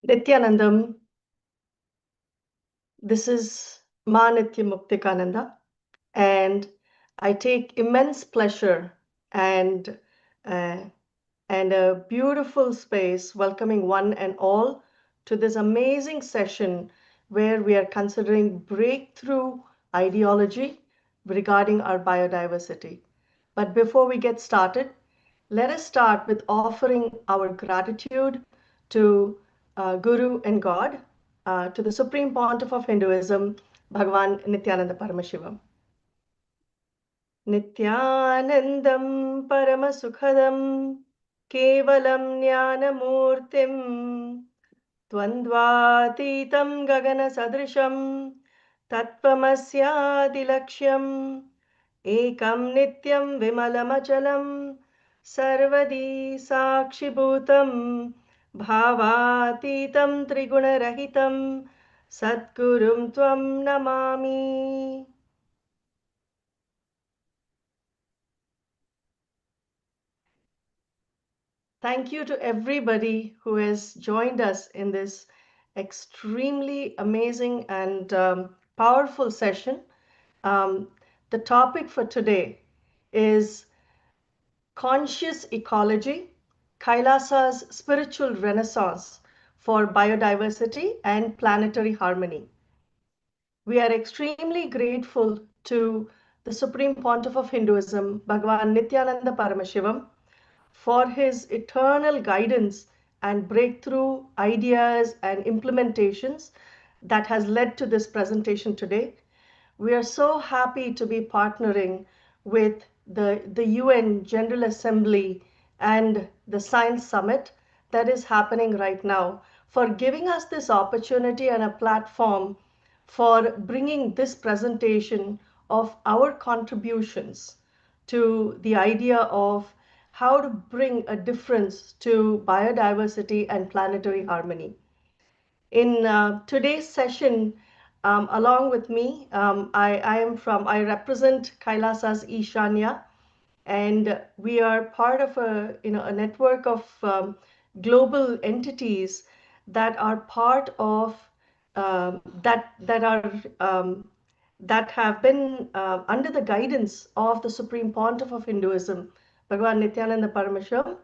Nityanandam, this is Ma Nitya Muktikananda, and I take immense pleasure and uh, and a beautiful space welcoming one and all to this amazing session where we are considering breakthrough ideology regarding our biodiversity. But before we get started, let us start with offering our gratitude to Guru and God, to the Supreme Pontiff of Hinduism, Bhagavan Nityananda Paramashivam. Nityanandam Paramasukhadam Kevalam Jnanamurtim Dvandvatitam Gagana Sadrisham Tattvamasyadilaksham Ekam Nityam Vimalamachalam Sarvadi Sakshibhutam Bhavatitam Trigunarahitam Satgurum Tvam Namami. Thank you to everybody who has joined us in this extremely amazing and powerful session. The topic for today is Conscious Ecology, Kailasa's Spiritual Renaissance for Biodiversity and Planetary Harmony. We are extremely grateful to the Supreme Pontiff of Hinduism, Bhagavan Nityananda Paramashivam, for his eternal guidance and breakthrough ideas and implementations that has led to this presentation today. We are so happy to be partnering with the UN General Assembly and the Science Summit that is happening right now for giving us this opportunity and a platform for bringing this presentation of our contributions to the idea of how to bring a difference to biodiversity and planetary harmony. In today's session, along with me, I represent Kailasa's Ishanya, and we are part of a network of global entities that are part of that have been under the guidance of the Supreme Pontiff of Hinduism, Bhagavan Nityananda Parameshwaram,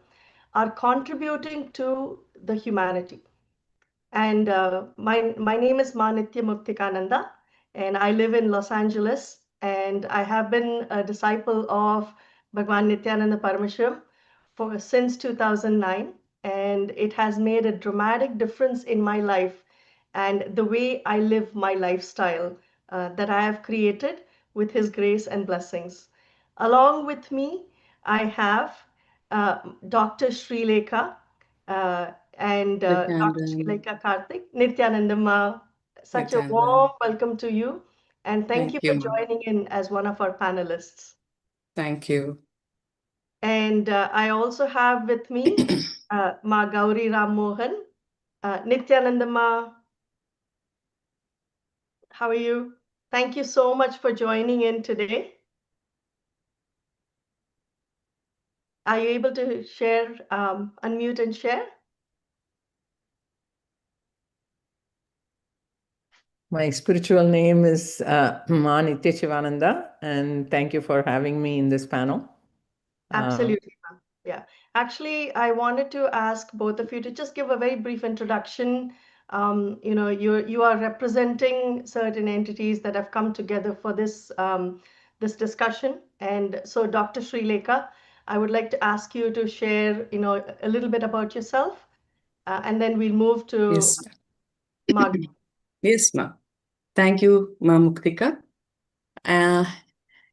are contributing to the humanity. And my name is Ma Nitya Muktikananda, and I live in Los Angeles. And I have been a disciple of Bhagavan Nityananda Parameshwaram since 2009, and it has made a dramatic difference in my life and the way I live my lifestyle that I have created with His grace and blessings. Along with me, I have Dr. Srilekha and Dr. Srilekha Karthik. Nityanandamma, such a warm welcome to you, and thank you for joining in as one of our panelists. Thank you. And I also have with me Ma Gauri Ram Mohan. Nityanandamma, how are you? Thank you so much for joining in today. Are you able to share, unmute and share? My spiritual name is Ma Nitya Shivananda, and thank you for having me in this panel. Absolutely. Yeah. Actually, I wanted to ask both of you to just give a very brief introduction. You are representing certain entities that have come together for this this discussion. And so, Dr. Srilekha, I would like to ask you to share, a little bit about yourself, and then we'll move to Yes. Marg. Yes, Ma. Thank you, Ma Muktika.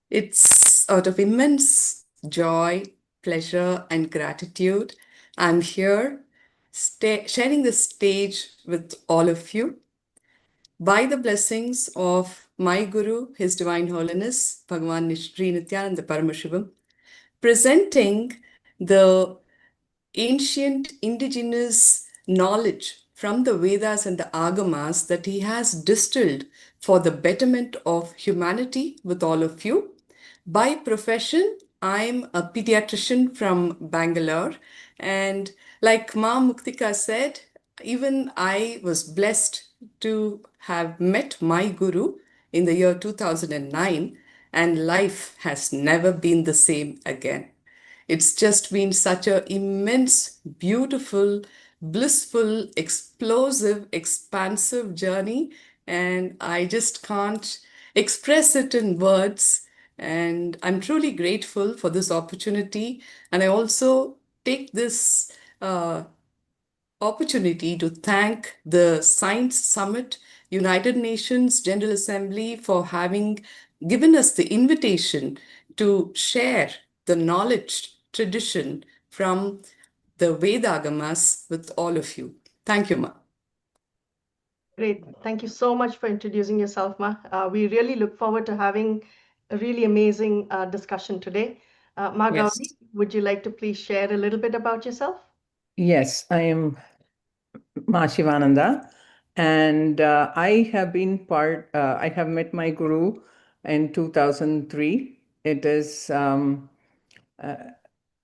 It's out of immense joy, pleasure, and gratitude. I'm here sharing the stage with all of you. By the blessings of my Guru, His Divine Holiness, Bhagavan Sri Nityananda Paramashivam, presenting the ancient indigenous knowledge from the Vedas and the Agamas that he has distilled for the betterment of humanity with all of you. By profession, I'm a pediatrician from Bangalore. And like Ma Muktika said, even I was blessed to have met my guru in the year 2009, and life has never been the same again. It's just been such a immense, beautiful, blissful, explosive, expansive journey, and I just can't express it in words. And I'm truly grateful for this opportunity. And I also take this opportunity to thank the Science Summit, United Nations General Assembly, for having given us the invitation to share the knowledge tradition from the Vedagamas with all of you. Thank you, Ma. Great. Thank you so much for introducing yourself, Ma. We really look forward to having a really amazing discussion today. Ma Yes. Gauri, would you like to please share a little bit about yourself? Yes, I am Ma Shivananda, and I have met my guru in 2003. It is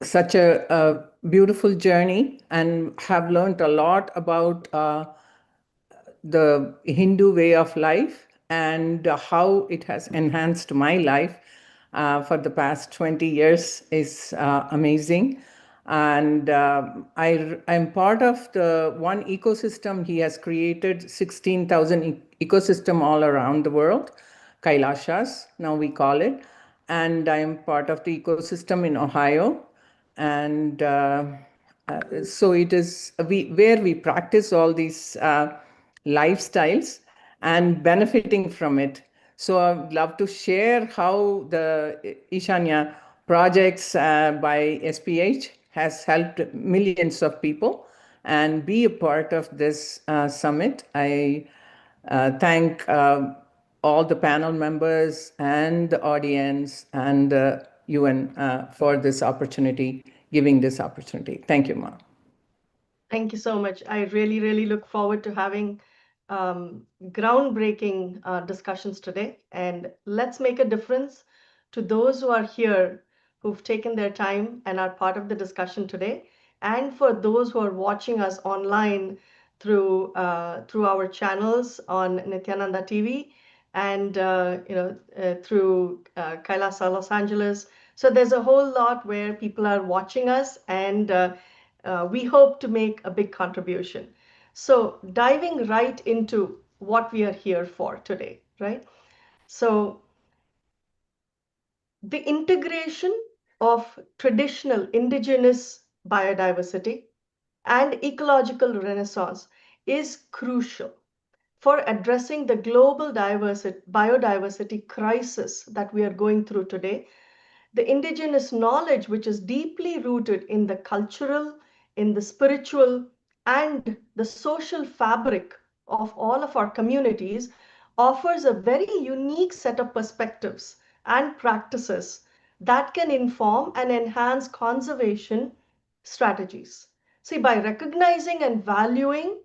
such a beautiful journey, and have learned a lot about the Hindu way of life and how it has enhanced my life for the past 20 years is amazing. And I'm part of the one ecosystem. He has created 16,000 ecosystem all around the world, Kailasas, now we call it. And I'm part of the ecosystem in Ohio. And so it is where we practice all these lifestyles and benefiting from it. So I'd love to share how the Ishanya projects by SPH has helped millions of people and be a part of this summit. I thank all the panel members and the audience and the UN for this opportunity, giving this opportunity. Thank you, Ma. Thank you so much. I really, really look forward to having groundbreaking discussions today. And let's make a difference to those who are here, who've taken their time and are part of the discussion today, and for those who are watching us online through our channels on Nityananda TV and through Kailasa Los Angeles. So there's a whole lot where people are watching us, and we hope to make a big contribution. So diving right into what we are here for today, right? So the integration of traditional indigenous biodiversity and ecological renaissance is crucial for addressing the global biodiversity crisis that we are going through today. The indigenous knowledge, which is deeply rooted in the cultural, in the spiritual, and the social fabric of all of our communities, offers a very unique set of perspectives and practices that can inform and enhance conservation strategies. See, by recognizing and valuing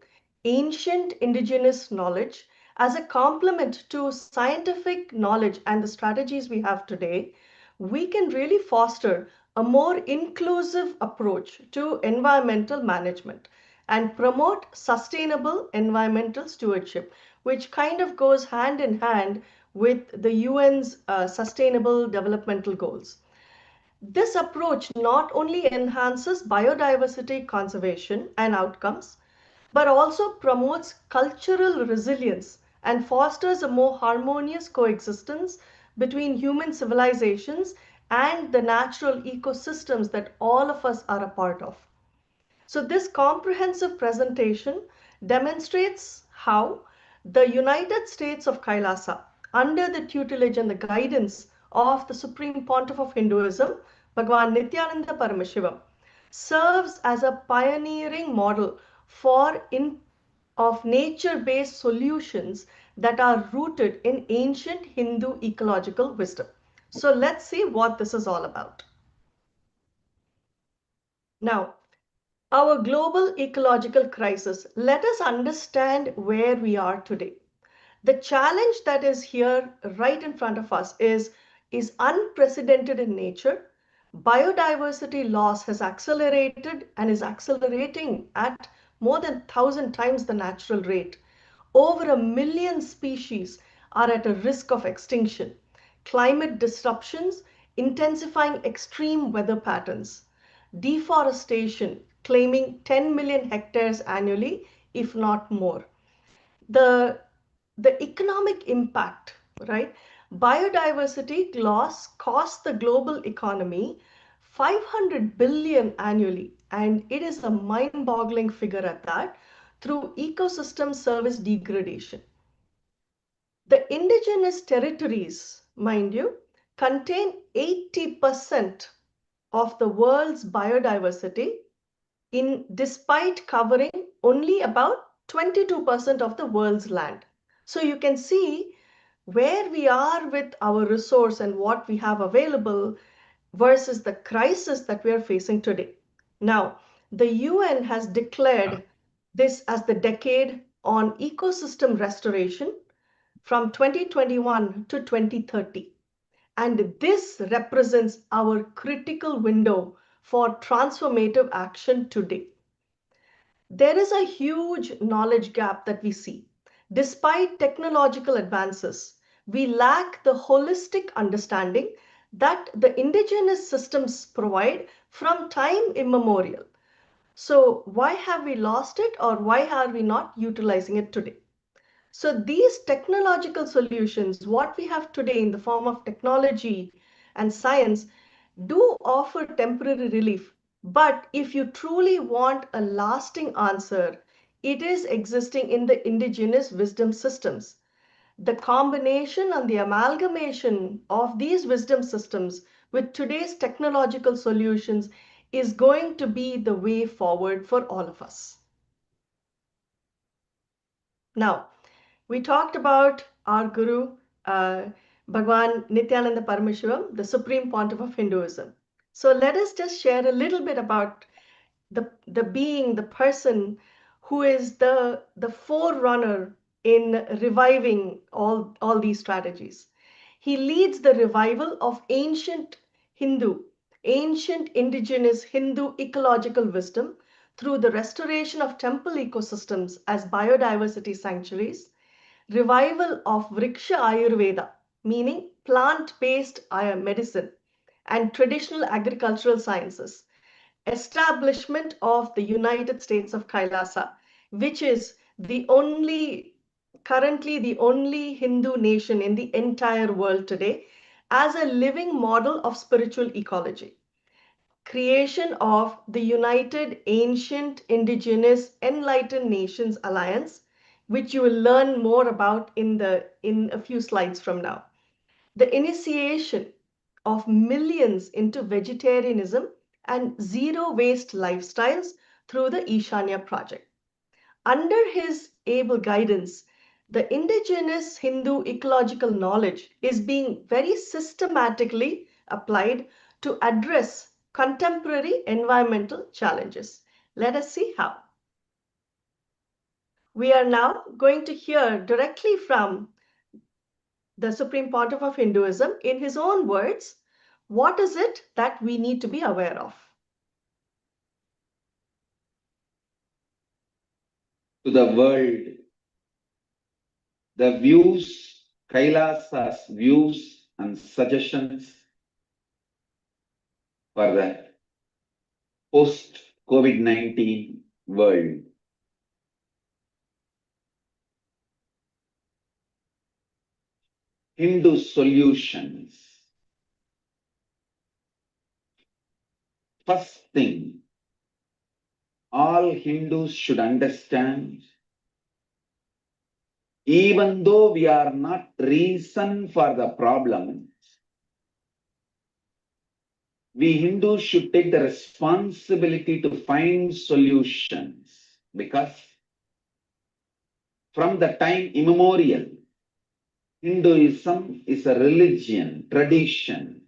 ancient indigenous knowledge as a complement to scientific knowledge and the strategies we have today, we can really foster a more inclusive approach to environmental management and promote sustainable environmental stewardship, which kind of goes hand in hand with the UN's sustainable developmental goals. This approach not only enhances biodiversity conservation and outcomes, but also promotes cultural resilience and fosters a more harmonious coexistence between human civilizations and the natural ecosystems that all of us are a part of. So this comprehensive presentation demonstrates how the United States of Kailasa, under the tutelage and the guidance of the Supreme Pontiff of Hinduism, Bhagwan Nityananda Paramashivam, serves as a pioneering model of nature-based solutions that are rooted in ancient Hindu ecological wisdom. So let's see what this is all about. Now, our global ecological crisis, let us understand where we are today. The challenge that is here right in front of us is unprecedented in nature. Biodiversity loss has accelerated and is accelerating at more than 1,000 times the natural rate. Over 1 million species are at a risk of extinction. Climate disruptions intensifying extreme weather patterns. Deforestation claiming 10 million hectares annually, if not more. The, the economic impact, right? Biodiversity loss costs the global economy 500 billion annually, and it is a mind-boggling figure at that, through ecosystem service degradation. The indigenous territories, mind you, contain 80% of the world's biodiversity despite covering only about 22% of the world's land. So you can see where we are with our resource and what we have available versus the crisis that we are facing today. Now, the UN has declared this as the decade on ecosystem restoration from 2021 to 2030. And this represents our critical window for transformative action today. There is a huge knowledge gap that we see. Despite technological advances, we lack the holistic understanding that the indigenous systems provide from time immemorial. So why have we lost it, or why are we not utilizing it today? So these technological solutions, what we have today in the form of technology and science, do offer temporary relief. But if you truly want a lasting answer, it is existing in the indigenous wisdom systems. The combination and the amalgamation of these wisdom systems with today's technological solutions is going to be the way forward for all of us. Now, we talked about our Guru, Bhagwan Nityananda Paramashivam, the Supreme Pontiff of Hinduism. So let us just share a little bit about the being, the person who is the forerunner in reviving all these strategies. He leads the revival of ancient indigenous Hindu ecological wisdom through the restoration of temple ecosystems as biodiversity sanctuaries, revival of Vriksha Ayurveda, meaning plant-based medicine, and traditional agricultural sciences, establishment of the United States of Kailasa, which is currently the only Hindu nation in the entire world today, as a living model of spiritual ecology. Creation of the United Ancient Indigenous Enlightened Nations Alliance, which you will learn more about in a few slides from now. The initiation of millions into vegetarianism and zero waste lifestyles through the Ishanya project. Under his able guidance, the indigenous Hindu ecological knowledge is being very systematically applied to address contemporary environmental challenges. Let us see how. We are now going to hear directly from the Supreme Pontiff of Hinduism in his own words. What is it that we need to be aware of? To the world, the views, Kailasa's views and suggestions for the post-COVID-19 world. Hindu solutions. First thing, all Hindus should understand, even though we are not reason for the problem, we Hindus should take the responsibility to find solutions, because from the time immemorial, Hinduism is a religion, tradition,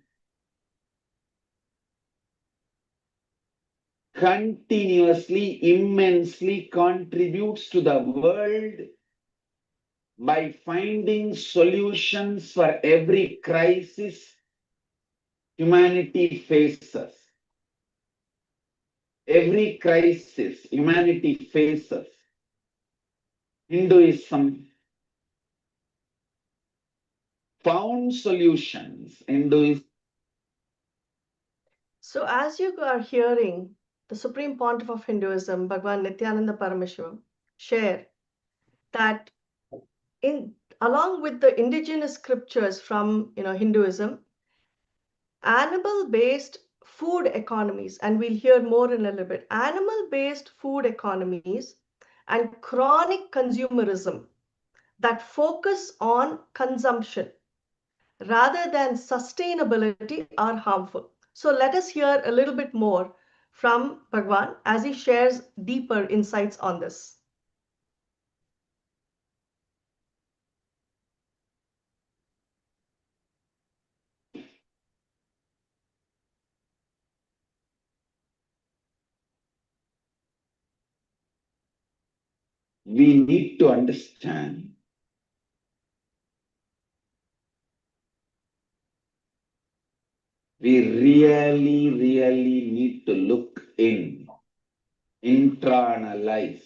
continuously, immensely contributes to the world by finding solutions for every crisis humanity faces. Every crisis humanity faces, Hinduism found solutions. So, as you are hearing the Supreme Pontiff of Hinduism, Bhagwan Nityananda Parameshwar, share that along with the indigenous scriptures from Hinduism, animal-based food economies, and we'll hear more in a little bit, animal-based food economies and chronic consumerism that focus on consumption rather than sustainability are harmful. So let us hear a little bit more from Bhagwan as he shares deeper insights on this. We need to understand we really need to look internalize.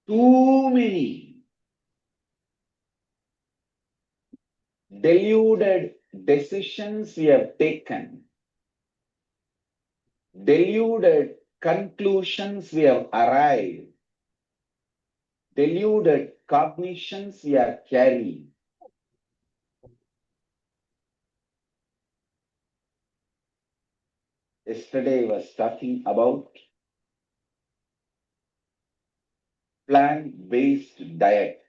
Too many deluded decisions we have taken, deluded conclusions we have arrived, deluded cognitions we are carrying. Yesterday I was talking about plant-based diet,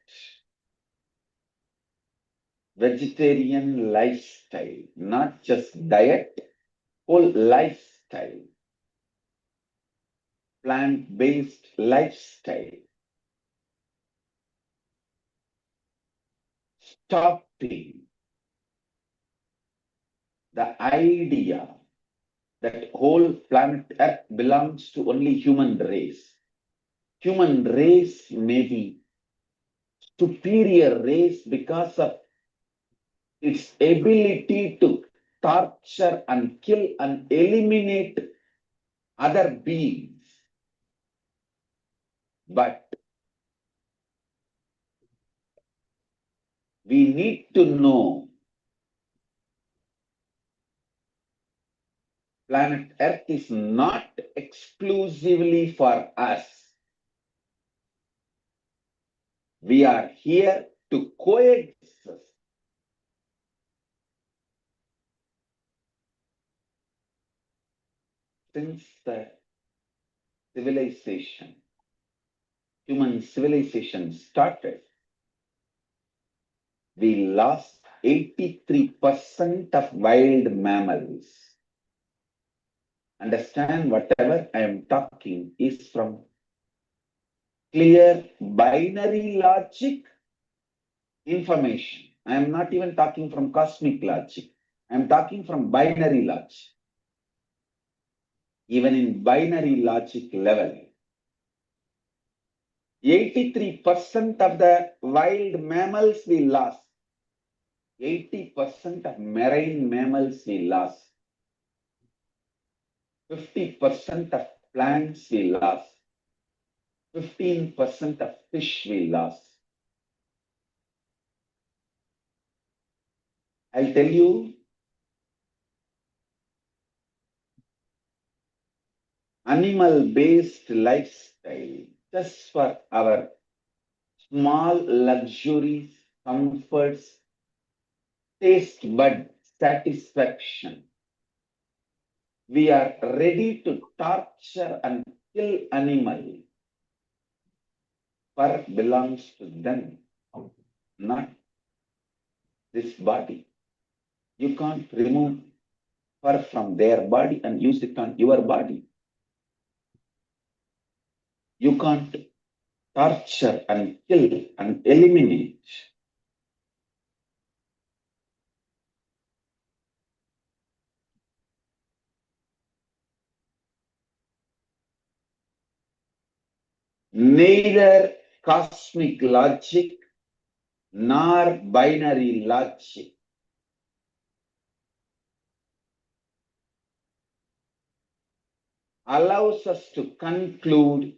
vegetarian lifestyle, not just diet, whole lifestyle, plant-based lifestyle, stopping the idea that whole planet Earth belongs to only human race. Human race may be superior race because of its ability to torture and kill and eliminate other beings. But we need to know planet Earth is not exclusively for us. We are here to coexist. Since the civilization, human civilization started, we lost 83% of wild mammals. Understand, whatever I am talking is from clear binary logic information. I am not even talking from cosmic logic. I am talking from binary logic. Even in binary logic level, 83% of the wild mammals we lost. 80% of marine mammals we lost. 50% of plants we lost. 15% of fish we lost. I'll tell you, animal-based lifestyle, just for our small luxuries, comforts, taste bud satisfaction. We are ready to torture and kill animal. Fur belongs to them, not this body. You can't remove fur from their body and use it on your body. You can't torture and kill and eliminate. Neither cosmic logic nor binary logic allows us to conclude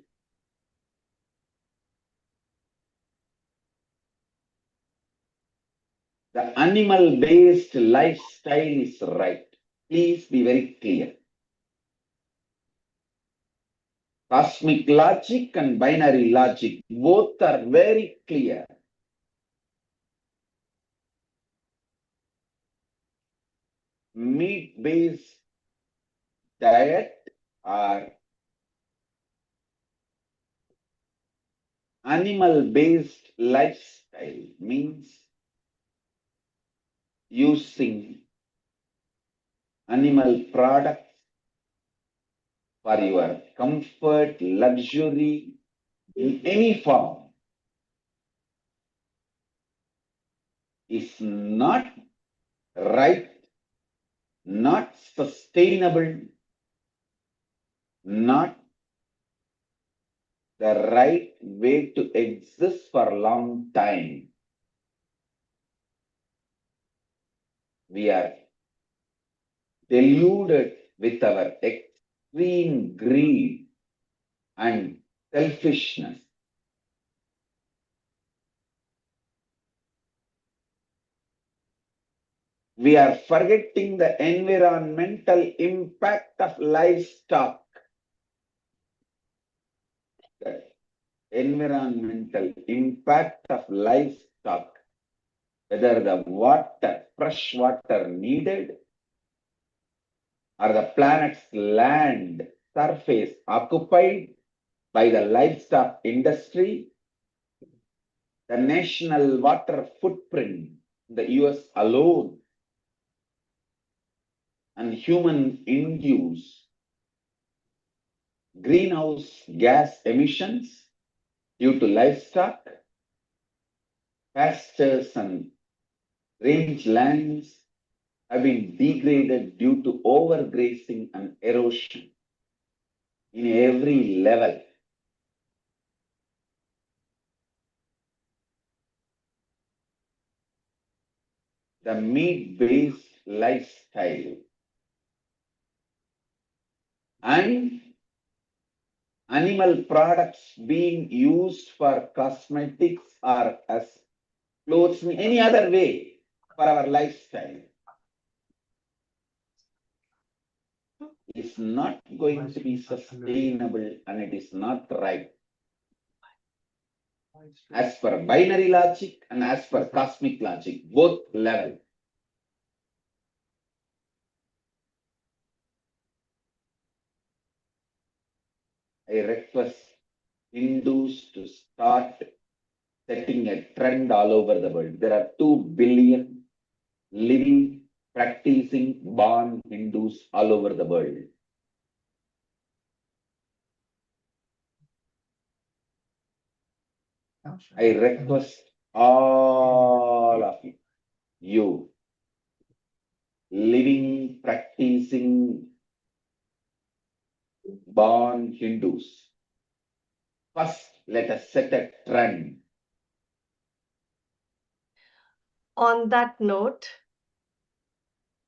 the animal-based lifestyle is right. Please be very clear. Cosmic logic and binary logic, both are very clear. Meat-based diet or animal-based lifestyle means using animal products for your comfort, luxury, in any form is not right, not sustainable, not the right way to exist for a long time. We are deluded with our extreme greed and selfishness. We are forgetting the environmental impact of livestock. The environmental impact of livestock, whether the water, fresh water needed, or the planet's land surface occupied by the livestock industry, the national water footprint in the US alone, and human-induced greenhouse gas emissions due to livestock, pastures and rangelands have been degraded due to overgrazing and erosion in every level. The meat-based lifestyle and animal products being used for cosmetics or as clothes in any other way for our lifestyle is not going to be sustainable and it is not right. As per binary logic and as per cosmic logic, both level. I request Hindus to start setting a trend all over the world. There are 2 billion living, practicing, born Hindus all over the world. I request all of you, living, practicing, born Hindus, first let us set a trend. On that note,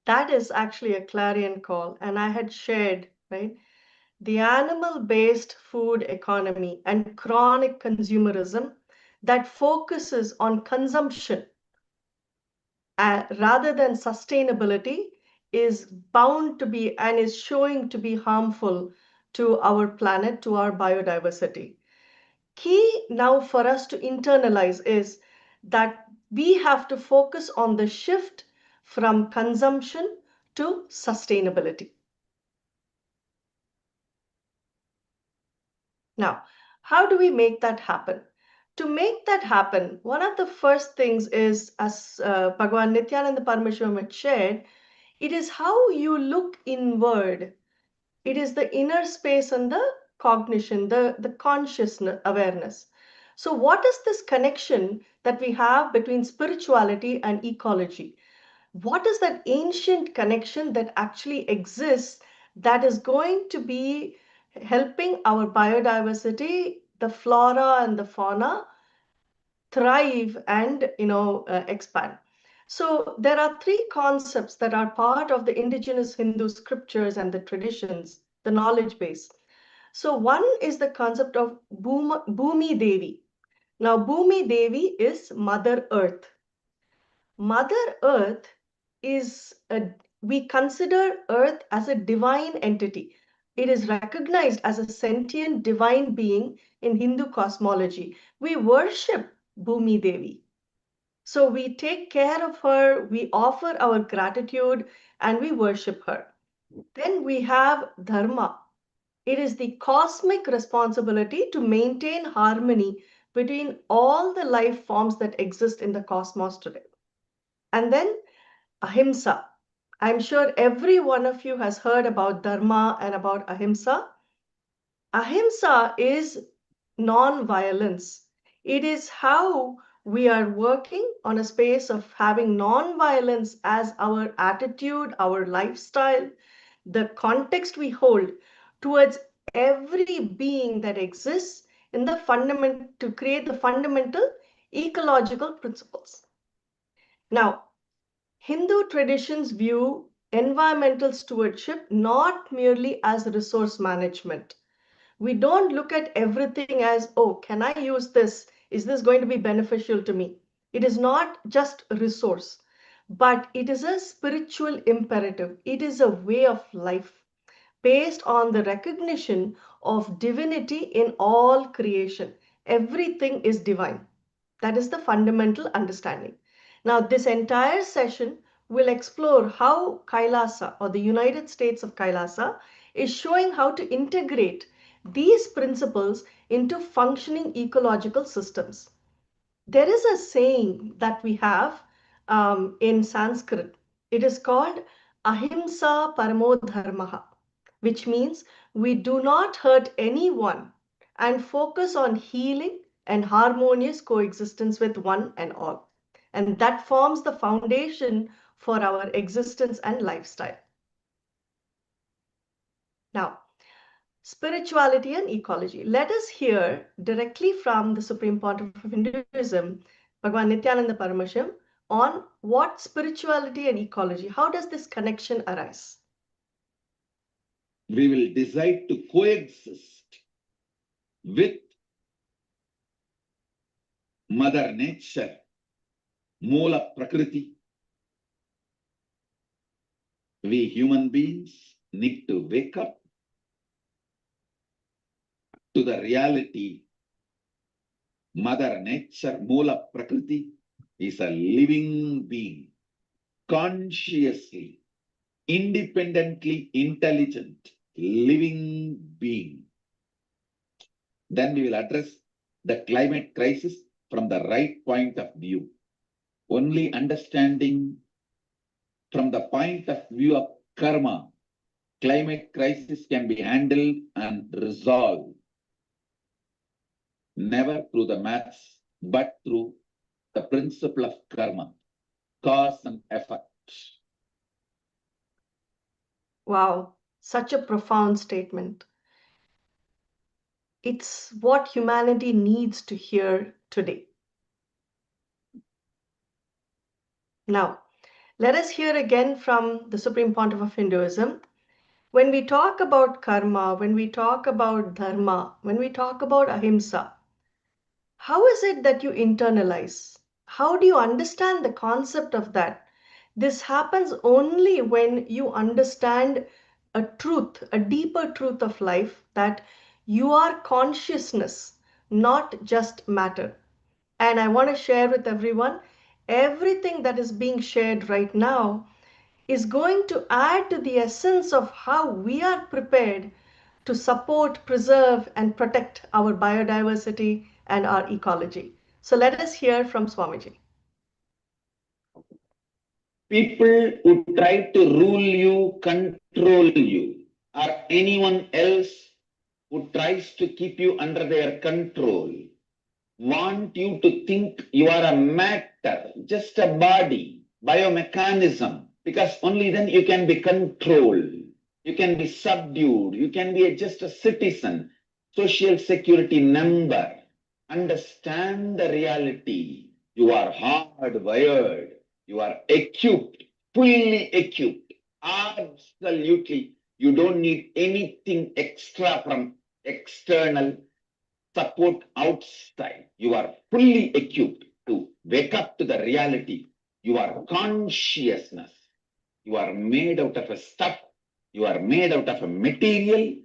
that is actually a clarion call, and I had shared, right? The animal-based food economy and chronic consumerism that focuses on consumption rather than sustainability is bound to be and is showing to be harmful to our planet, to our biodiversity. Key now for us to internalize is that we have to focus on the shift from consumption to sustainability. Now, how do we make that happen? To make that happen, one of the first things is, as Bhagavan Nityananda Parameshwaram had shared, it is how you look inward. It is the inner space and the cognition, the conscious awareness. So what is this connection that we have between spirituality and ecology? What is that ancient connection that actually exists that is going to be helping our biodiversity, the flora and the fauna, thrive and expand? So there are 3 concepts that are part of the indigenous Hindu scriptures and the traditions. the knowledge base. So one is the concept of Bhumi Devi. Now, Bhumi Devi is Mother Earth. Mother Earth we consider Earth as a divine entity. It is recognized as a sentient divine being in Hindu cosmology. We worship Bhumi Devi. So we take care of her, we offer our gratitude, and we worship her. Then we have Dharma. It is the cosmic responsibility to maintain harmony between all the life forms that exist in the cosmos today. And then Ahimsa. I'm sure every one of you has heard about Dharma and about Ahimsa. Ahimsa is non-violence. It is how we are working on a space of having non-violence as our attitude, our lifestyle, the context we hold towards every being that exists in the fundament to create the fundamental ecological principles. Now, Hindu traditions view environmental stewardship not merely as resource management. We don't look at everything as, oh, can I use this? Is this going to be beneficial to me? It is not just a resource, but it is a spiritual imperative. It is a way of life based on the recognition of divinity in all creation. Everything is divine. That is the fundamental understanding. Now, this entire session will explore how Kailasa, or the United States of Kailasa, is showing how to integrate these principles into functioning ecological systems. There is a saying that we have in Sanskrit. It is called Ahimsa Paramo Dharmaha, which means we do not hurt anyone and focus on healing and harmonious coexistence with one and all. And that forms the foundation for our existence and lifestyle. Now, spirituality and ecology. Let us hear directly from the Supreme Pontiff of Hinduism, Bhagavan Nityananda Paramasham, on what spirituality and ecology, how does this connection arise? We will decide to coexist with Mother Nature, Moola Prakriti. We human beings need to wake up to the reality. Mother Nature, Moola Prakriti, is a living being, consciously, independently intelligent, living being. Then we will address the climate crisis from the right point of view. Only understanding from the point of view of karma, climate crisis can be handled and resolved. Never through the maths, but through the principle of karma, cause and effect. Wow, such a profound statement. It's what humanity needs to hear today. Now, let us hear again from the Supreme Pontiff of Hinduism. When we talk about karma, when we talk about dharma, when we talk about ahimsa, how is it that you internalize? How do you understand the concept of that? This happens only when you understand a truth, a deeper truth of life, that you are consciousness, not just matter. And I want to share with everyone, everything that is being shared right now is going to add to the essence of how we are prepared to support, preserve, and protect our biodiversity and our ecology. So let us hear from Swamiji. People who try to rule you, control you, or anyone else who tries to keep you under their control, want you to think you are a matter, just a body, biomechanism, because only then you can be controlled, you can be subdued, you can be just a citizen, social security number. Understand the reality. You are hardwired, you are equipped, fully equipped, absolutely You don't need anything extra from external support outside. You are fully equipped to wake up to the reality. You are consciousness. You are made out of a stuff. You are made out of a material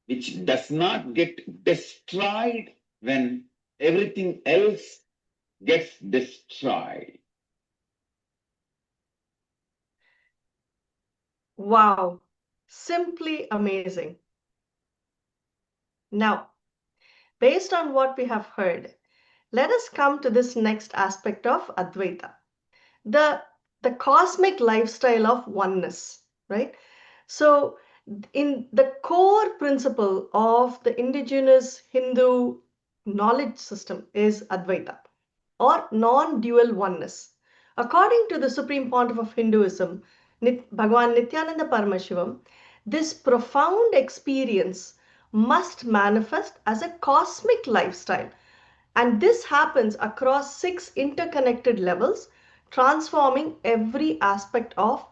which does not get destroyed when everything else gets destroyed. Wow, simply amazing. Now, based on what we have heard, let us come to this next aspect of Advaita, the, the cosmic lifestyle of oneness, right? So, in the core principle of the indigenous Hindu knowledge system is Advaita, or non-dual oneness. According to the Supreme Pontiff of Hinduism, Bhagavan Nityananda Paramashivam, this profound experience must manifest as a cosmic lifestyle, and this happens across 6 interconnected levels, transforming every aspect of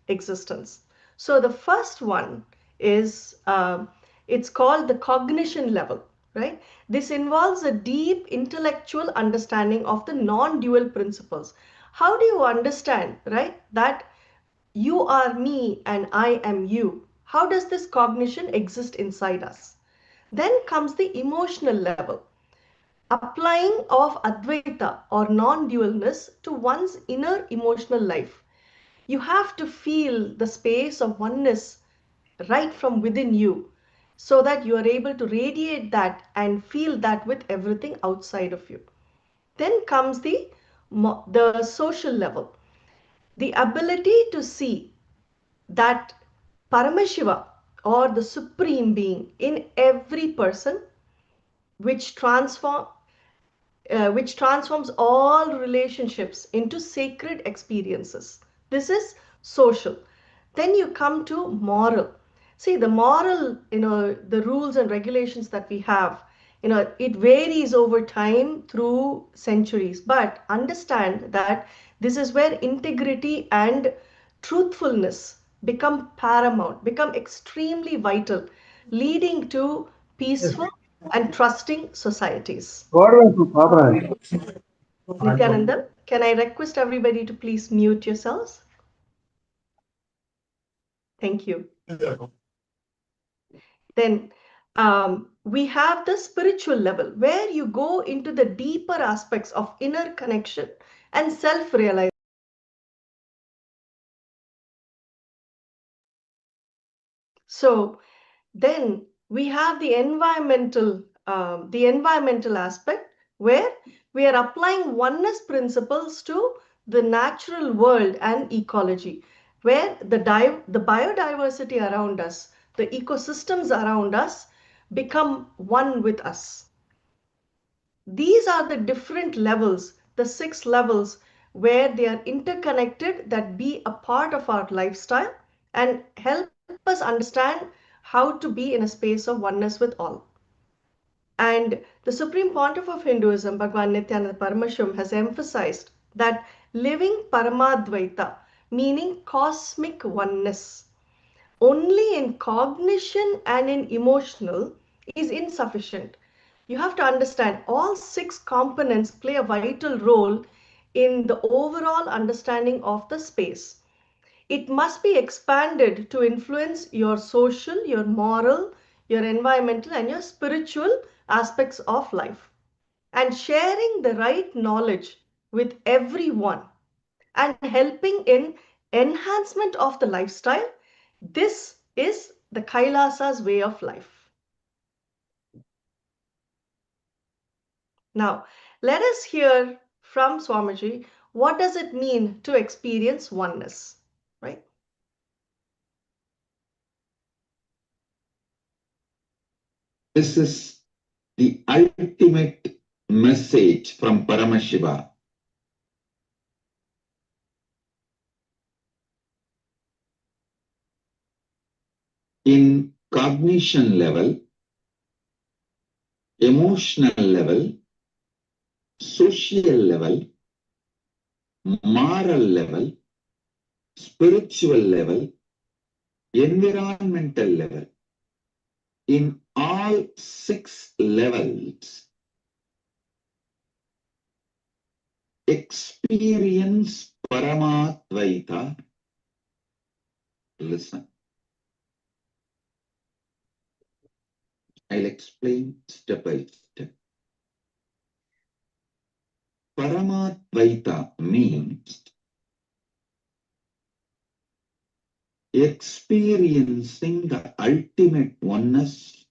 existence. So the first one is, it's called the cognition level, right? This involves a deep intellectual understanding of the non-dual principles. How do you understand, right, that you are me and I am you? How does this cognition exist inside us? Then comes the emotional level, applying of Advaita or non-dualness to one's inner emotional life. You have to feel the space of oneness right from within you so that you are able to radiate that and feel that with everything outside of you. Then comes the social level, the ability to see that Paramashiva or the Supreme Being in every person, which transform which transforms all relationships into sacred experiences. This is social. Then you come to moral. See, the moral, the rules and regulations that we have, it varies over time through centuries. But understand that this is where integrity and truthfulness become paramount, become extremely vital, leading to peaceful and trusting societies. Nityananda, can I request everybody to please mute yourselves? Thank you. Then we have the spiritual level where you go into the deeper aspects of inner connection and self-realization. So then we have the environmental aspect where we are applying oneness principles to the natural world and ecology, where the biodiversity around us, the ecosystems around us become one with us. These are the different levels, the 6 levels where they are interconnected, that be a part of our lifestyle and help us understand how to be in a space of oneness with all. And the Supreme Pontiff of Hinduism, Bhagavan Nityananda Paramasham, has emphasized that living Paramadvaita, meaning cosmic oneness, only in cognition and in emotional is insufficient. You have to understand all 6 components play a vital role in the overall understanding of the space. It must be expanded to influence your social, your moral, your environmental, and your spiritual aspects of life. And sharing the right knowledge with everyone and helping in enhancement of the lifestyle, this is the Kailasa's way of life. Now, let us hear from Swamiji, what does it mean to experience oneness, right? This is the ultimate message from Paramashiva. In cognition level, emotional level, social level, moral level, spiritual level, environmental level, in all 6 levels, experience Paramatvaita. Listen, I'll explain step by step. Paramatvaita means experiencing the ultimate oneness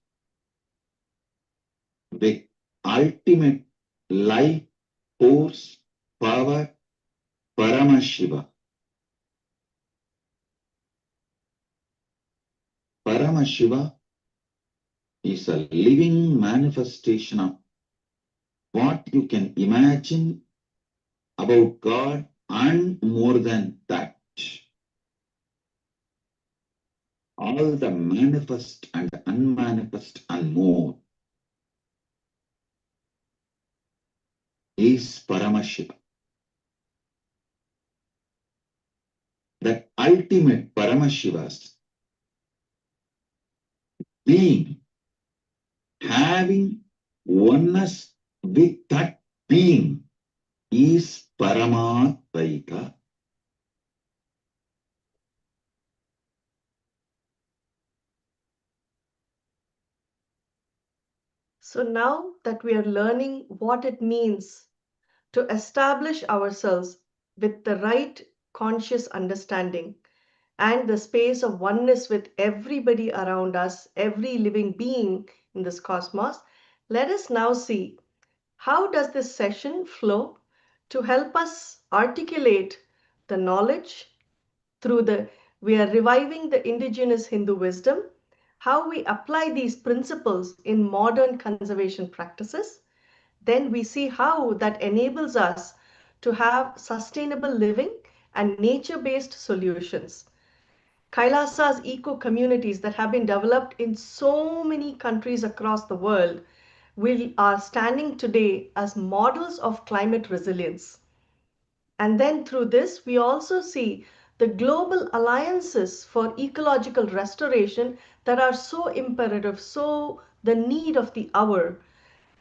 with ultimate life force, power, Paramashiva. Paramashiva is a living manifestation of what you can imagine about God, and more than that, all the manifest and unmanifest and more is Paramashiva. That ultimate Paramashiva's being, having oneness with that being, is Paramatvaita. So now that we are learning what it means to establish ourselves with the right conscious understanding and the space of oneness with everybody around us, every living being in this cosmos, let us now see how does this session flow to help us articulate the knowledge through we are reviving the indigenous Hindu wisdom, how we apply these principles in modern conservation practices. Then we see how that enables us to have sustainable living and nature-based solutions. Kailasa's eco-communities that have been developed in so many countries across the world are standing today as models of climate resilience. And then through this, we also see the global alliances for ecological restoration that are so imperative, so the need of the hour.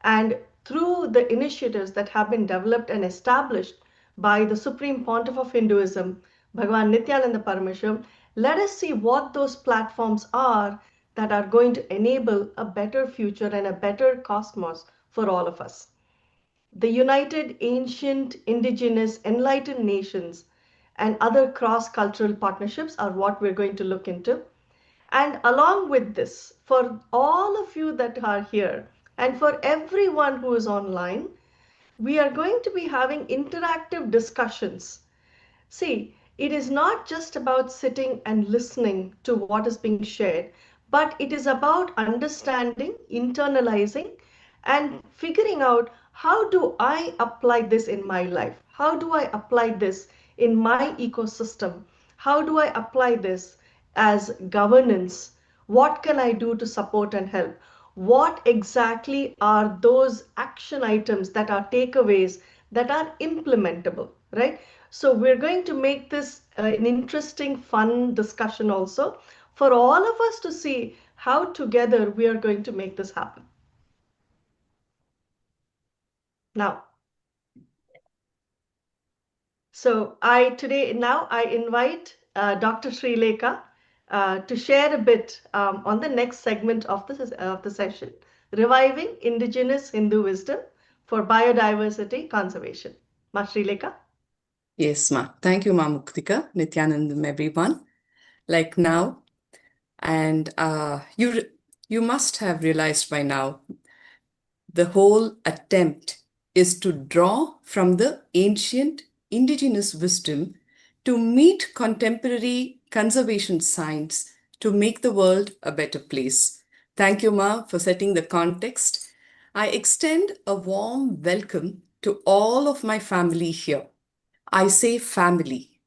And through the initiatives that have been developed and established by the Supreme Pontiff of Hinduism, Bhagavan Nityananda Parameshwaram, let us see what those platforms are that are going to enable a better future and a better cosmos for all of us. The United Ancient Indigenous Enlightened Nations and other cross-cultural partnerships are what we're going to look into. And along with this, for all of you that are here and for everyone who is online, we are going to be having interactive discussions. See, it is not just about sitting and listening to what is being shared, but it is about understanding, internalizing, and figuring out how do I apply this in my life? How do I apply this in my ecosystem? How do I apply this as governance? What can I do to support and help? What exactly are those action items that are takeaways that are implementable, right? So we're going to make this an interesting, fun discussion also for all of us to see how together we are going to make this happen. Now, so I invite Dr. Srilekha to share a bit on the next segment of the session, Reviving Indigenous Hindu Wisdom for Biodiversity Conservation. Ma Srilekha? Yes, ma. Thank you, ma Muktika, Nityanandam, everyone. Like now, and you must have realized by now, the whole attempt is to draw from the ancient indigenous wisdom to meet contemporary conservation science to make the world a better place. Thank you, ma, for setting the context. I extend a warm welcome to all of my family here. I say family,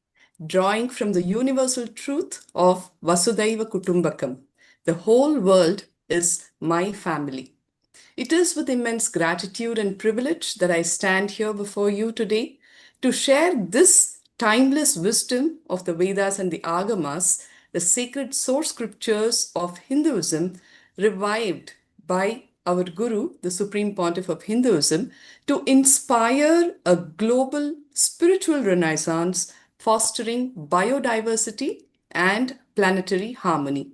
drawing from the universal truth of Vasudhaiva Kutumbakam. The whole world is my family. It is with immense gratitude and privilege that I stand here before you today to share this timeless wisdom of the Vedas and the Agamas the sacred source scriptures of Hinduism, revived by our Guru, the Supreme Pontiff of Hinduism, to inspire a global spiritual renaissance, fostering biodiversity and planetary harmony.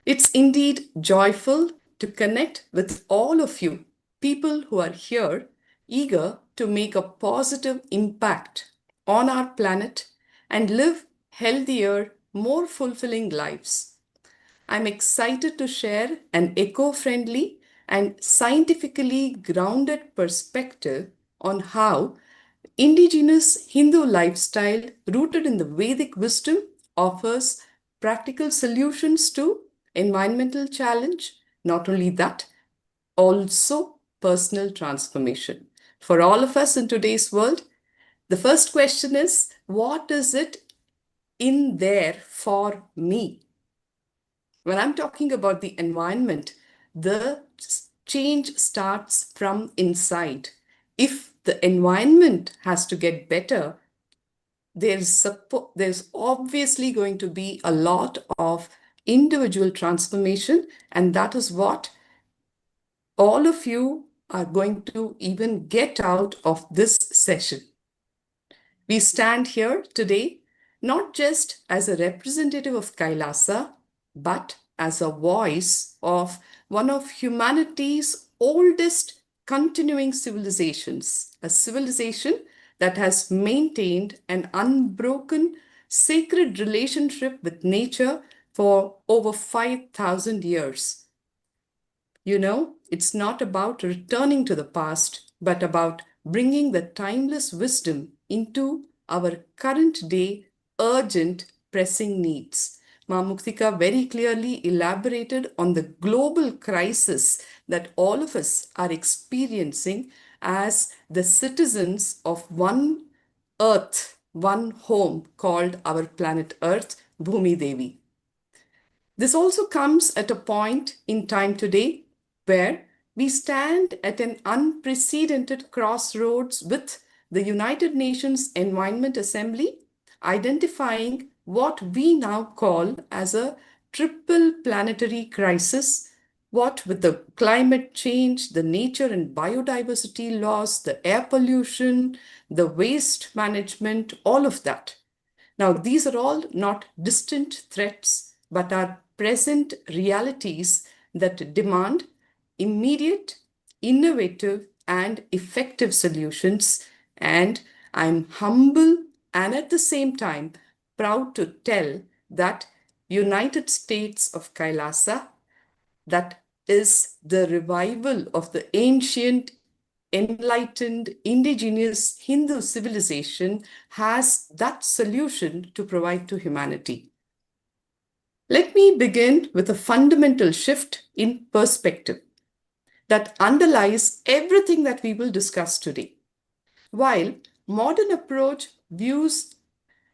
It's indeed joyful to connect with all of you, people who are here, eager to make a positive impact on our planet and live healthier, more fulfilling lives. I'm excited to share an eco-friendly and scientifically grounded perspective on how indigenous Hindu lifestyle rooted in the Vedic wisdom offers practical solutions to environmental challenge. Not only that, also personal transformation. For all of us in today's world, the first question is, what is it in there for me? When I'm talking about the environment, the change starts from inside. If the environment has to get better, there's obviously going to be a lot of individual transformation, and that is what all of you are going to even get out of this session. We stand here today not just as a representative of Kailasa, but as a voice of one of humanity's oldest continuing civilizations, a civilization that has maintained an unbroken sacred relationship with nature for over 5,000 years. You know, it's not about returning to the past, but about bringing the timeless wisdom into our current day urgent pressing needs. Ma Muktika very clearly elaborated on the global crisis that all of us are experiencing as the citizens of one earth, one home called our planet Earth, Bhumi Devi. This also comes at a point in time today where we stand at an unprecedented crossroads with the United Nations Environment Assembly, identifying what we now call as a triple planetary crisis. What with the climate change, the nature and biodiversity loss, the air pollution, the waste management, all of that. Now, these are all not distant threats, but are present realities that demand immediate, innovative, and effective solutions. And I'm humble and at the same time proud to tell that United States of Kailasa, that is the revival of the ancient, enlightened, indigenous Hindu civilization, has that solution to provide to humanity. Let me begin with a fundamental shift in perspective that underlies everything that we will discuss today. While modern approach views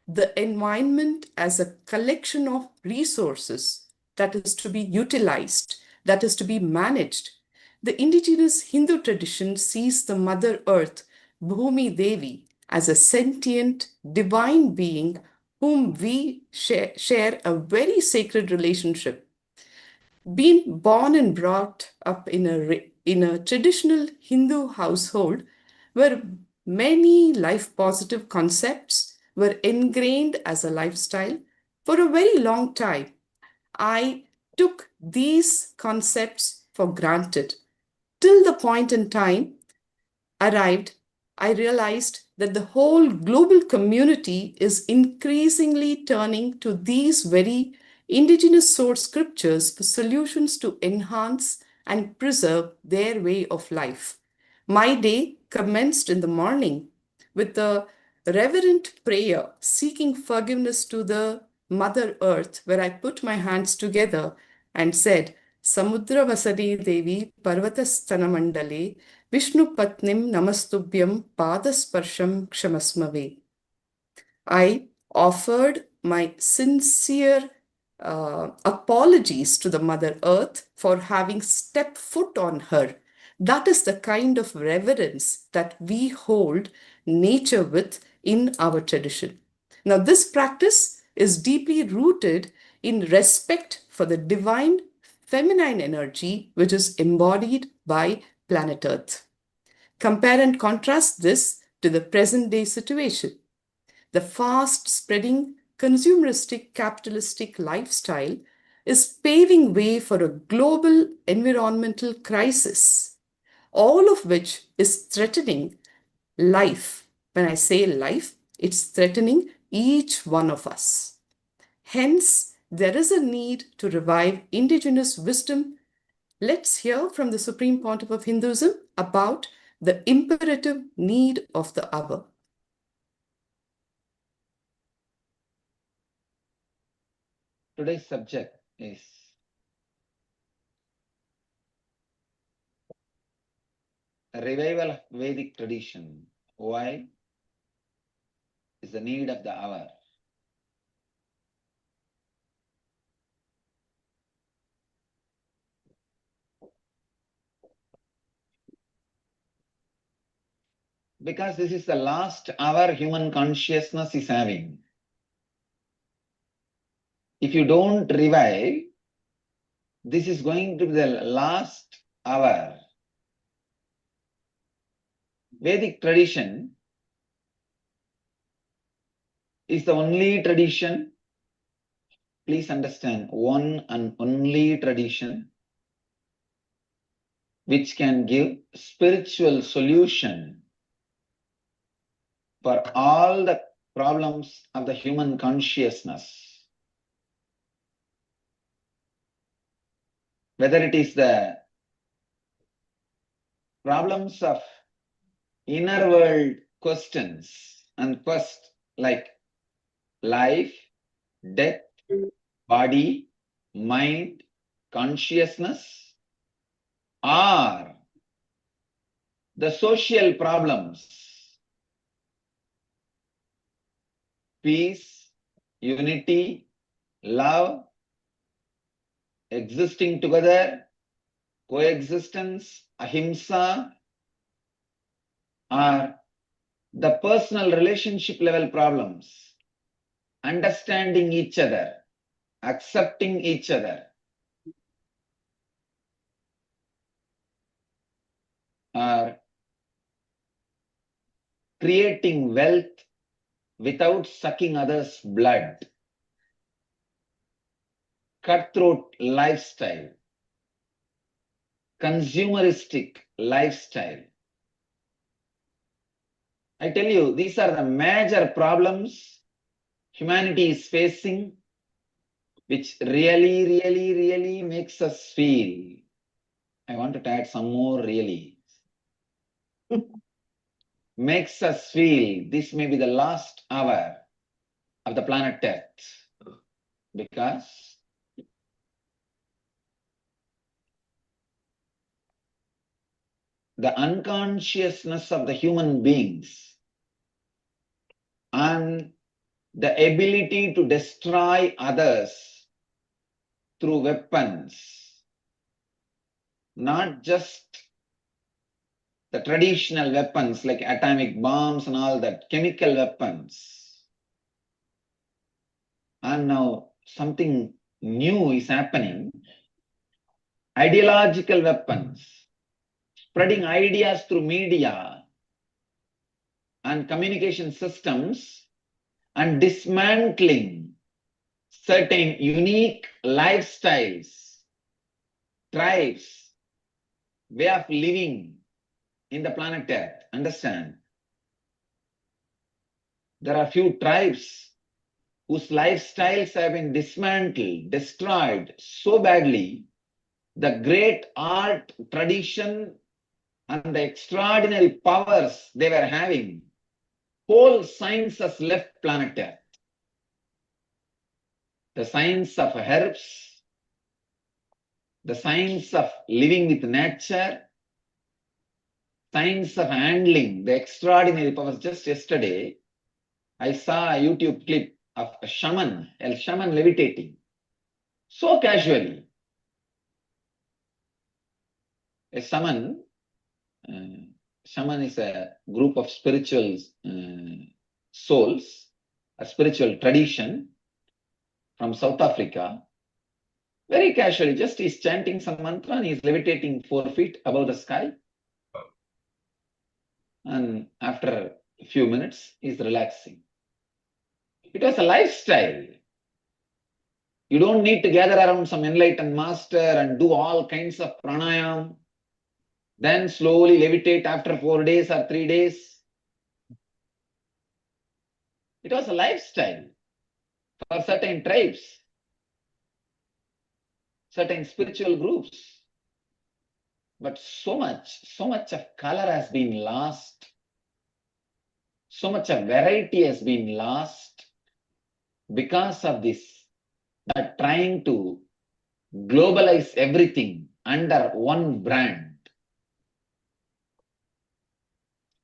the environment as a collection of resources that is to be utilized, that is to be managed, the indigenous Hindu tradition sees the Mother Earth, Bhumi Devi, as a sentient, divine being whom we share a very sacred relationship. Being born and brought up in a traditional Hindu household where many life-positive concepts were ingrained as a lifestyle for a very long time, I took these concepts for granted till the point in time arrived, I realized that the whole global community is increasingly turning to these very indigenous source scriptures for solutions to enhance and preserve their way of life. My day commenced in the morning with a reverent prayer seeking forgiveness to the Mother Earth, where I put my hands together and said, Samudra Vasadi Devi Parvatastana Mandale Vishnu Patnim Namastubhyam Padasparsham Kshamasmave. I offered my sincere apologies to the Mother Earth for having stepped foot on her. That is the kind of reverence that we hold nature with in our tradition. Now, this practice is deeply rooted in respect for the divine feminine energy which is embodied by planet Earth. Compare and contrast this to the present day situation. The fast spreading consumeristic capitalistic lifestyle is paving way for a global environmental crisis, all of which is threatening life. When I say life, it's threatening each one of us. Hence, there is a need to revive indigenous wisdom. Let's hear from the Supreme Pontiff of Hinduism about the imperative need of the hour. Today's subject is a revival of Vedic tradition. Why is the need of the hour? Because this is the last hour human consciousness is having. If you don't revive, this is going to be the last hour. Vedic tradition is the only tradition, please understand, one and only tradition which can give spiritual solution for all the problems of the human consciousness. Whether it is the problems of inner world questions and quest like life, death, body, mind, consciousness, or the social problems, peace, unity, love, existing together, coexistence, ahimsa, or the personal relationship level problems, understanding each other, accepting each other, or creating wealth without sucking others' blood, cutthroat lifestyle, consumeristic lifestyle. I tell you, these are the major problems humanity is facing, which really makes us feel. I want to add some more really. Makes us feel this may be the last hour of the planet Earth. Because the unconsciousness of the human beings and the ability to destroy others through weapons, not just the traditional weapons like atomic bombs and all that, chemical weapons. And now something new is happening, ideological weapons, spreading ideas through media and communication systems and dismantling certain unique lifestyles, tribes, way of living in the planet Earth. Understand? There are few tribes whose lifestyles have been dismantled, destroyed so badly. The great art, tradition, and the extraordinary powers they were having, whole science has left planet Earth. The science of herbs, the science of living with nature, science of handling the extraordinary powers. Just yesterday, I saw a YouTube clip of a shaman levitating so casually. A shaman is a group of spiritual souls, a spiritual tradition from South Africa, very casually, just he's chanting some mantra and he's levitating 4 feet above the sky. And after a few minutes, he's relaxing. It was a lifestyle. You don't need to gather around some enlightened master and do all kinds of pranayam, then slowly levitate after 4 days or 3 days. It was a lifestyle for certain tribes, certain spiritual groups. But so much of color has been lost. So much of variety has been lost because of this, that trying to globalize everything under one brand.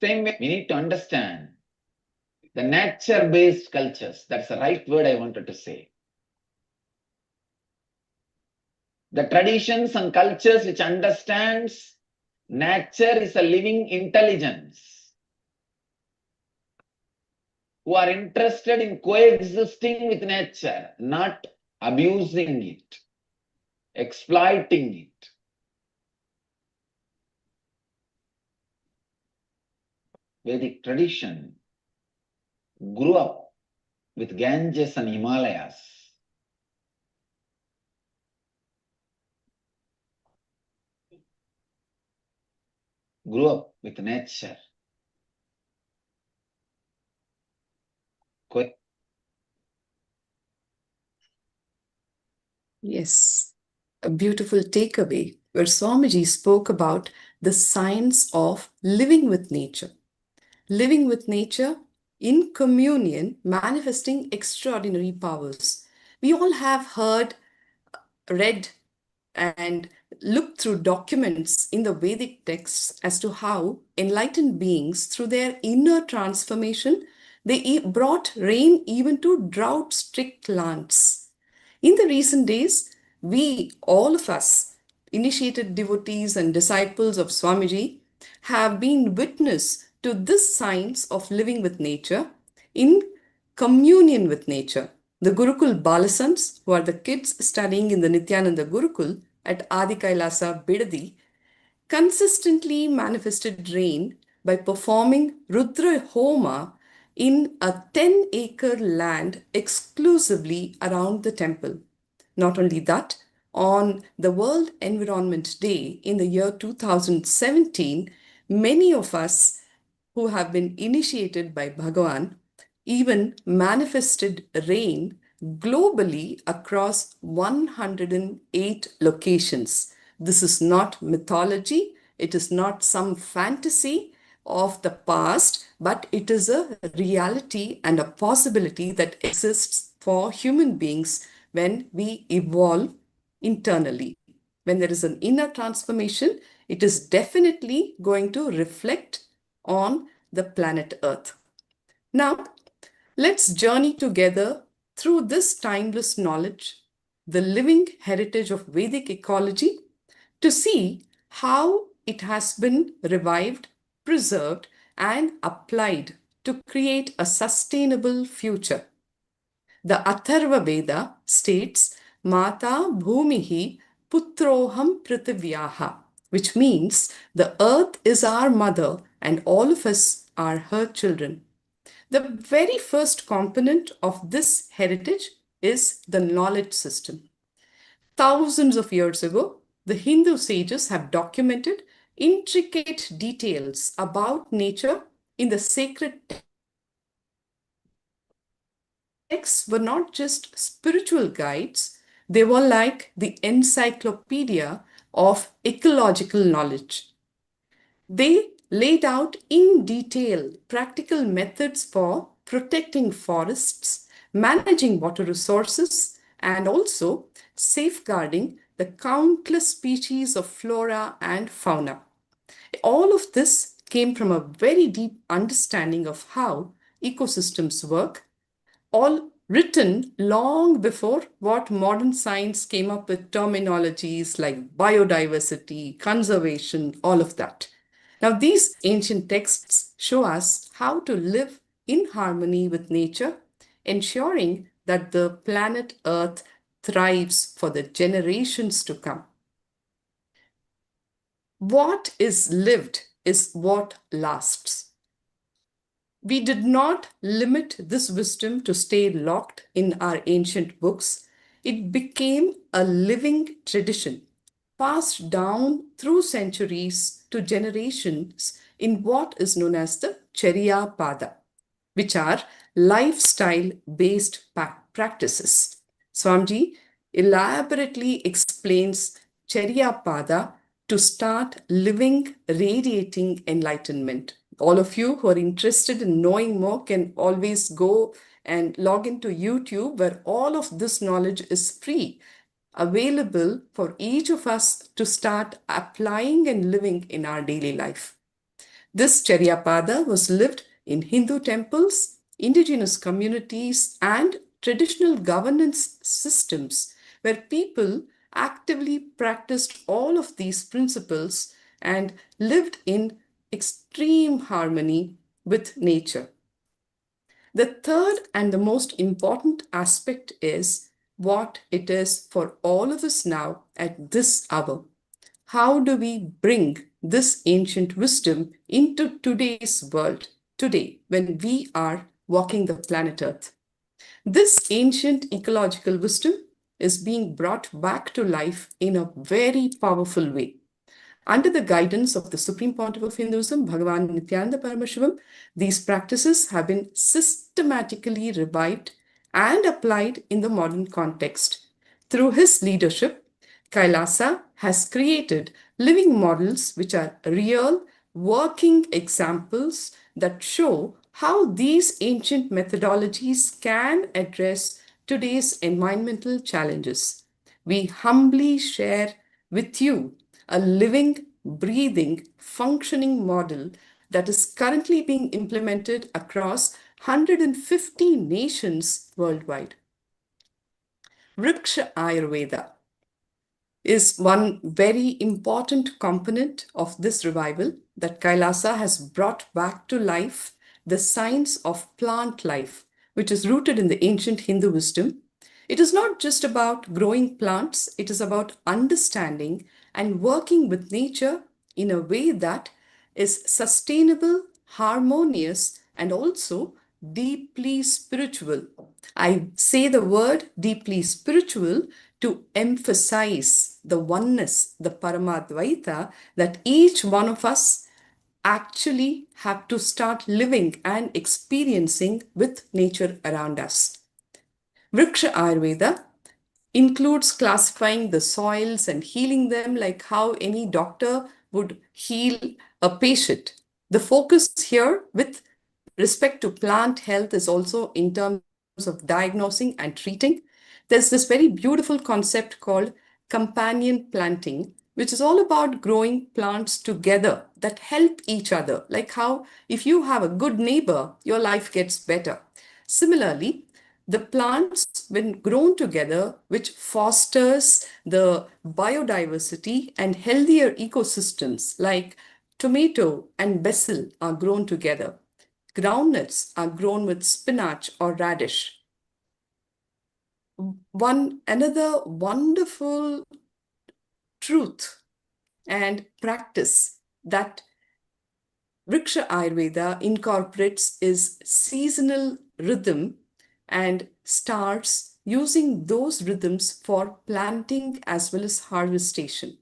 Same way, we need to understand the nature-based cultures. That's the right word I wanted to say. The traditions and cultures which understands nature is a living intelligence, who are interested in coexisting with nature, not abusing it, exploiting it. Vedic tradition grew up with Ganges and Himalayas. Grew up with nature. Yes, a beautiful takeaway where Swamiji spoke about the science of living with nature. Living with nature in communion, manifesting extraordinary powers. We all have heard, read, and looked through documents in the Vedic texts as to how enlightened beings, through their inner transformation, they brought rain even to drought-strict lands. In the recent days, we, all of us, initiated devotees and disciples of Swamiji, have been witness to this science of living with nature in communion with nature. The Gurukul Balasans, who are the kids studying in the Nityananda Gurukul at Adi Kailasa, Bidadi, consistently manifested rain by performing Rudra Homa in a 10-acre land exclusively around the temple. Not only that, on the World Environment Day in the year 2017, many of us who have been initiated by Bhagavan even manifested rain globally across 108 locations. This is not mythology, it is not some fantasy of the past, but it is a reality and a possibility that exists for human beings when we evolve internally. When there is an inner transformation, it is definitely going to reflect on the planet Earth. Now, let's journey together through this timeless knowledge, the living heritage of Vedic ecology, to see how it has been revived, preserved, and applied to create a sustainable future. The Atharva Veda states, Mata Bhumihi Putroham Prithivyaha, which means the earth is our mother and all of us are her children. The very first component of this heritage is the knowledge system. Thousands of years ago, the Hindu sages have documented intricate details about nature in the sacred texts were not just spiritual guides, they were like the encyclopedia of ecological knowledge. They laid out in detail practical methods for protecting forests, managing water resources, and also safeguarding the countless species of flora and fauna. All of this came from a very deep understanding of how ecosystems work, all written long before what modern science came up with terminologies like biodiversity, conservation, all of that. Now, these ancient texts show us how to live in harmony with nature, ensuring that the planet Earth thrives for the generations to come. What is lived is what lasts. We did not limit this wisdom to stay locked in our ancient books. It became a living tradition, passed down through centuries to generations in what is known as the Charya Pada, which are lifestyle-based practices. Swamiji elaborately explains Charya Pada to start living, radiating enlightenment. All of you who are interested in knowing more can always go and log into YouTube, where all of this knowledge is free, available for each of us to start applying and living in our daily life. This Charyapada was lived in Hindu temples, indigenous communities, and traditional governance systems where people actively practiced all of these principles and lived in extreme harmony with nature. The third and the most important aspect is what it is for all of us now at this hour. How do we bring this ancient wisdom into today's world, today, when we are walking the planet Earth? This ancient ecological wisdom is being brought back to life in a very powerful way. Under the guidance of the Supreme Pontiff of Hinduism, Bhagavan Nityananda Paramashivam, these practices have been systematically revived and applied in the modern context. Through his leadership, Kailasa has created living models which are real, working examples that show how these ancient methodologies can address today's environmental challenges. We humbly share with you a living, breathing, functioning model that is currently being implemented across 150 nations worldwide. Vriksha Ayurveda is one very important component of this revival that Kailasa has brought back to life, the science of plant life, which is rooted in the ancient Hindu wisdom. It is not just about growing plants, it is about understanding and working with nature in a way that is sustainable, harmonious, and also deeply spiritual. I say the word deeply spiritual to emphasize the oneness, the Paramadvaita, that each one of us actually have to start living and experiencing with nature around us. Vriksha Ayurveda includes classifying the soils and healing them like how any doctor would heal a patient. The focus here with respect to plant health is also in terms of diagnosing and treating. There's this very beautiful concept called companion planting, which is all about growing plants together that help each other. Like how if you have a good neighbor, your life gets better. Similarly, the plants, when grown together, which fosters the biodiversity and healthier ecosystems, like tomato and basil are grown together. Groundnuts are grown with spinach or radish. Another wonderful truth and practice that Vriksha Ayurveda incorporates is seasonal rhythm and starts using those rhythms for planting as well as harvestation.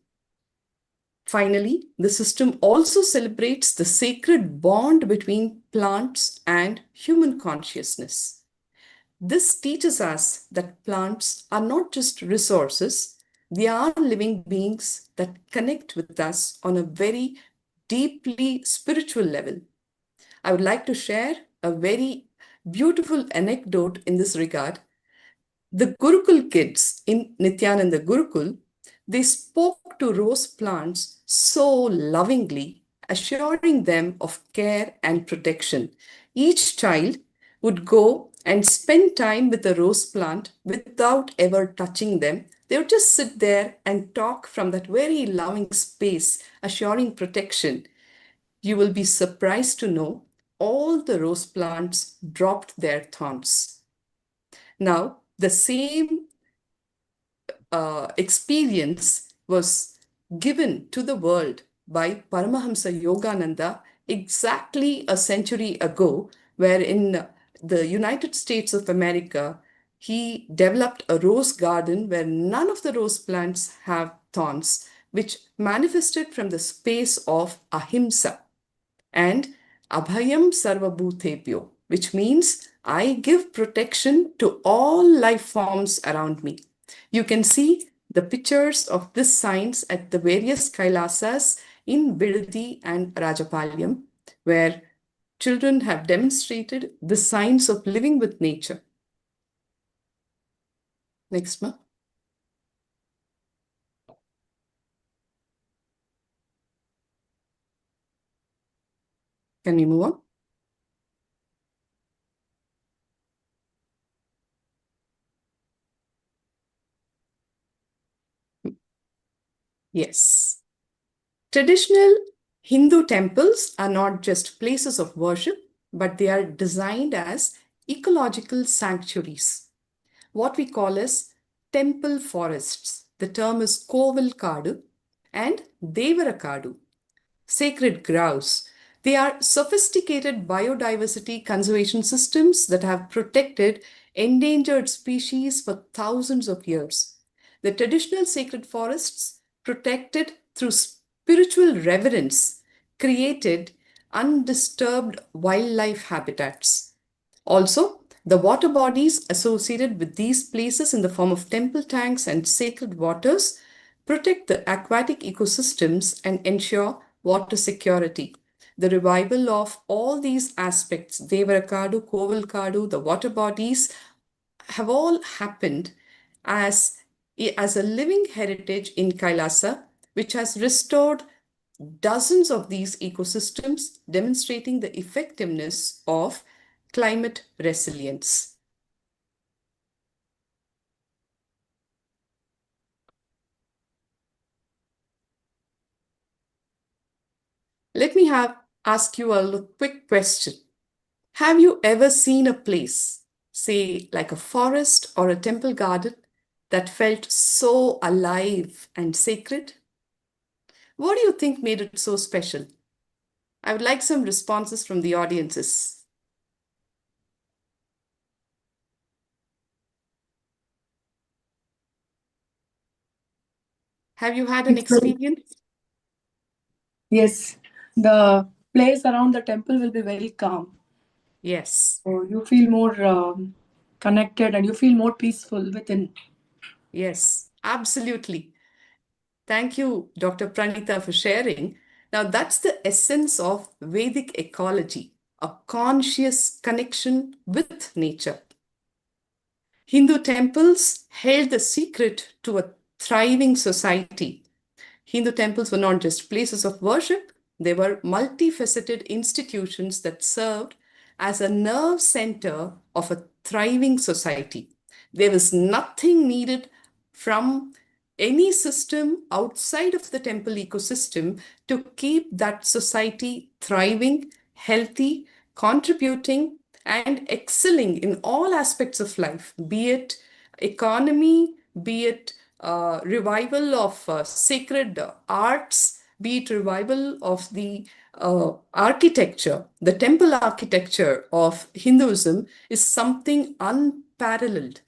Finally, the system also celebrates the sacred bond between plants and human consciousness. This teaches us that plants are not just resources, they are living beings that connect with us on a very deeply spiritual level. I would like to share a very beautiful anecdote in this regard. The Gurukul kids in Nityananda Gurukul, they spoke to rose plants so lovingly, assuring them of care and protection. Each child would go and spend time with the rose plant without ever touching them. They would just sit there and talk from that very loving space, assuring protection. You will be surprised to know all the rose plants dropped their thorns. Now, the same experience was given to the world by Paramahamsa Yogananda exactly a century ago, where in the United States of America, he developed a rose garden where none of the rose plants have thorns, which manifested from the space of ahimsa and Abhayam Sarvabhutebhyo, which means I give protection to all life forms around me. You can see the pictures of this science at the various Kailasas in Bidadi and Rajapalyam, where children have demonstrated the science of living with nature. Next, ma. Can we move on? Yes. Traditional Hindu temples are not just places of worship, but they are designed as ecological sanctuaries, what we call as temple forests. The term is Kovil Kadu and Devara Kadu, sacred grouse. They are sophisticated biodiversity conservation systems that have protected endangered species for thousands of years. The traditional sacred forests, protected through spiritual reverence, created undisturbed wildlife habitats. Also, the water bodies associated with these places in the form of temple tanks and sacred waters protect the aquatic ecosystems and ensure water security. The revival of all these aspects, Devarakadu, Kovalkadu, the water bodies, have all happened as, as a living heritage in Kailasa, which has restored dozens of these ecosystems, demonstrating the effectiveness of climate resilience. Let me ask you a quick question. Have you ever seen a place, say like a forest or a temple garden, that felt so alive and sacred? What do you think made it so special? I would like some responses from the audiences. Have you had an experience? Yes, the place around the temple will be very calm. Yes. So you feel more connected and you feel more peaceful within. Yes, absolutely. Thank you, Dr. Pranita, for sharing. Now, that's the essence of Vedic ecology, a conscious connection with nature. Hindu temples held the secret to a thriving society. Hindu temples were not just places of worship, they were multifaceted institutions that served as a nerve center of a thriving society. There was nothing needed from any system outside of the temple ecosystem to keep that society thriving, healthy, contributing, and excelling in all aspects of life, be it economy, be it revival of sacred arts, be it revival of the architecture. The temple architecture of Hinduism is something unparalleled.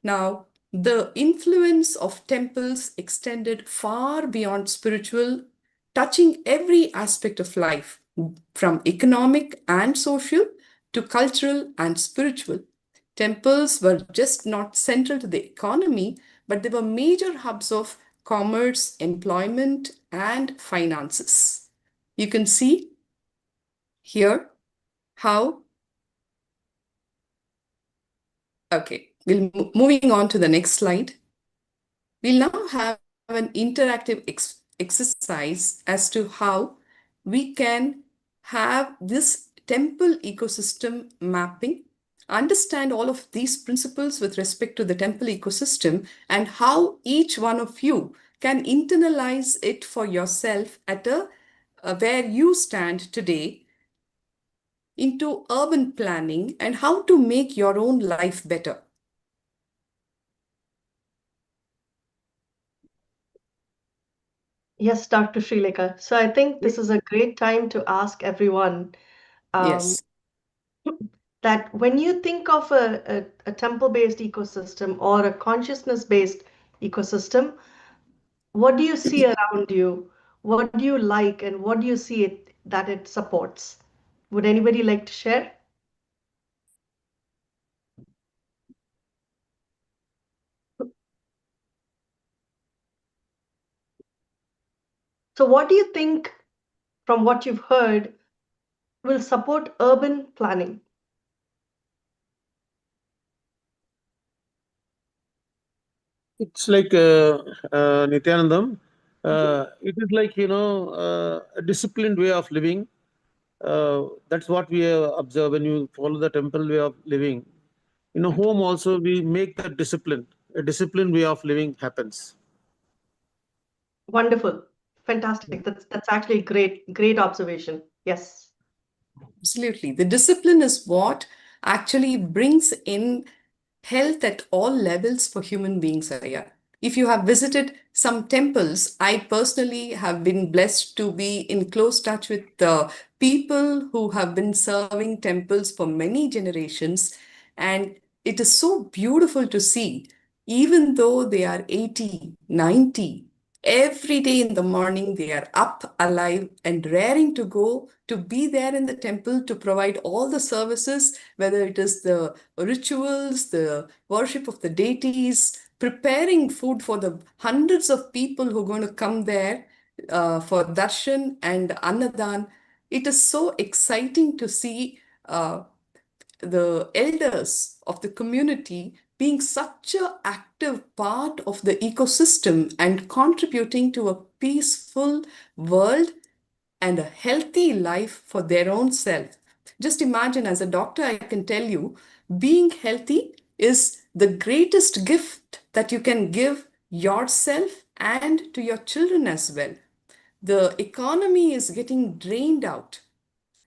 Now, the influence of temples extended far beyond spiritual, touching every aspect of life, from economic and social to cultural and spiritual. Temples were just not central to the economy, but they were major hubs of commerce, employment, and finances. You can see here how, okay, moving on to the next slide. We'll now have an interactive exercise as to how we can have this temple ecosystem mapping, understand all of these principles with respect to the temple ecosystem, and how each one of you can internalize it for yourself at where you stand today into urban planning and how to make your own life better. Yes, Dr. Srilekha. So I think this is a great time to ask everyone um, Yes. that when you think of a temple-based ecosystem or a consciousness-based ecosystem, what do you see around you? What do you like and what do you see it that it supports? Would anybody like to share? So what do you think from what you've heard will support urban planning? It's like Nityanandam. It is like a disciplined way of living. That's what we observe when you follow the temple way of living. In a home also we make that discipline. A disciplined way of living happens. Wonderful. Fantastic. That's actually great observation. Yes. Absolutely. The discipline is what actually brings in health at all levels for human beings, Aya. If you have visited some temples, I personally have been blessed to be in close touch with the people who have been serving temples for many generations. And it is so beautiful to see, even though they are 80, 90, every day in the morning they are up, alive, and raring to go to be there in the temple to provide all the services, whether it is the rituals, the worship of the deities, preparing food for the hundreds of people who are going to come there for darshan and annadan. It is so exciting to see the elders of the community being such an active part of the ecosystem and contributing to a peaceful world and a healthy life for their own self. Just imagine, as a doctor, I can tell you, being healthy is the greatest gift that you can give yourself and to your children as well. The economy is getting drained out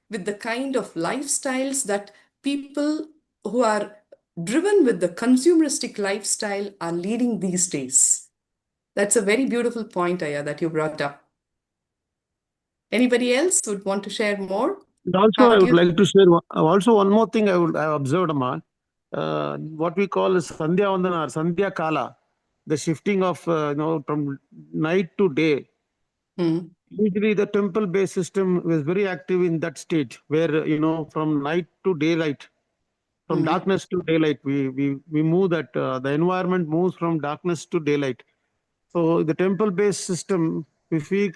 with the kind of lifestyles that people who are driven with the consumeristic lifestyle are leading these days. That's a very beautiful point, Aya, that you brought up. Anybody else would want to share more? And also, How I do would you? like to share also one more thing I observed, Amma. What we call as Sandhya Vandana or Sandhya Kala, the shifting of from night to day. Hmm. Usually, the temple-based system was very active in that stage, where from night to daylight, from Hmm. darkness to daylight, we move that the environment moves from darkness to daylight. So the temple-based system, if we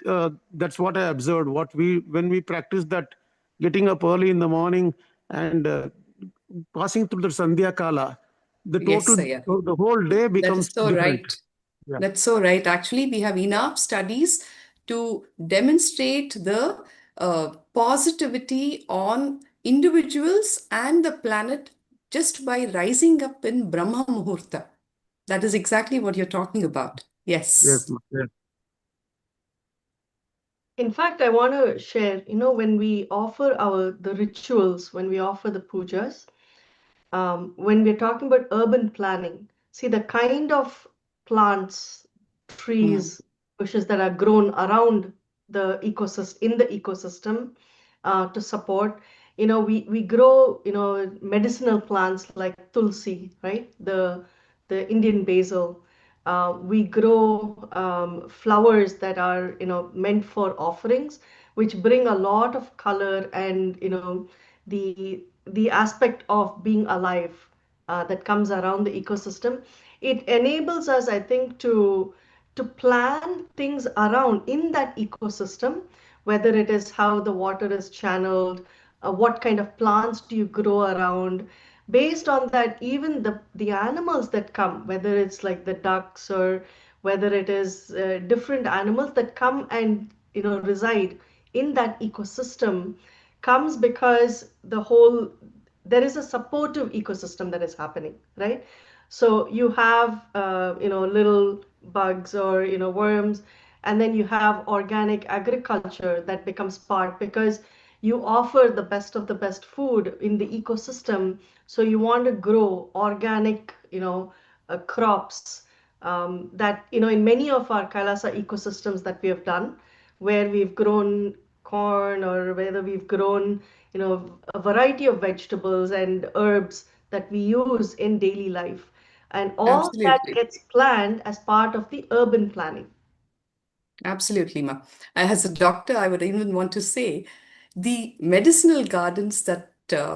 that's what I observed. What we when we practice that, getting up early in the morning and passing through the Sandhya Kala, Yes, Aya. the whole day That becomes is so different. right. Yeah. That's so right. Actually, we have enough studies to demonstrate the positivity on individuals and the planet just by rising up in Brahma Muhurta. That is exactly what you're talking about. Yes. Yes. Yes. In fact, I want to share, when we offer the rituals, when we offer the pujas, when we're talking about urban planning, see the kind of plants, Mm. trees, bushes that are grown around the ecosystem, in the ecosystem, to support. We grow, medicinal plants like tulsi, right? The Indian basil. We grow flowers that are, meant for offerings, which bring a lot of color and, the aspect of being alive that comes around the ecosystem. It enables us, I think, to plan things around in that ecosystem, whether it is how the water is channeled, what kind of plants do you grow around. Based on that, even the animals that come, whether it's like the ducks or whether it is different animals that come and reside in that ecosystem, comes because there is a supportive ecosystem that is happening, right? So you have little bugs or worms, and then you have organic agriculture that becomes part because you offer the best of the best food in the ecosystem. So you want to grow organic crops, that, in many of our Kailasa ecosystems that we have done, where we've grown corn or whether we've grown, a variety of vegetables and herbs that we use in daily life. And all that Absolutely. gets planned as part of the urban planning. Absolutely, Ma. As a doctor, I would even want to say the medicinal gardens that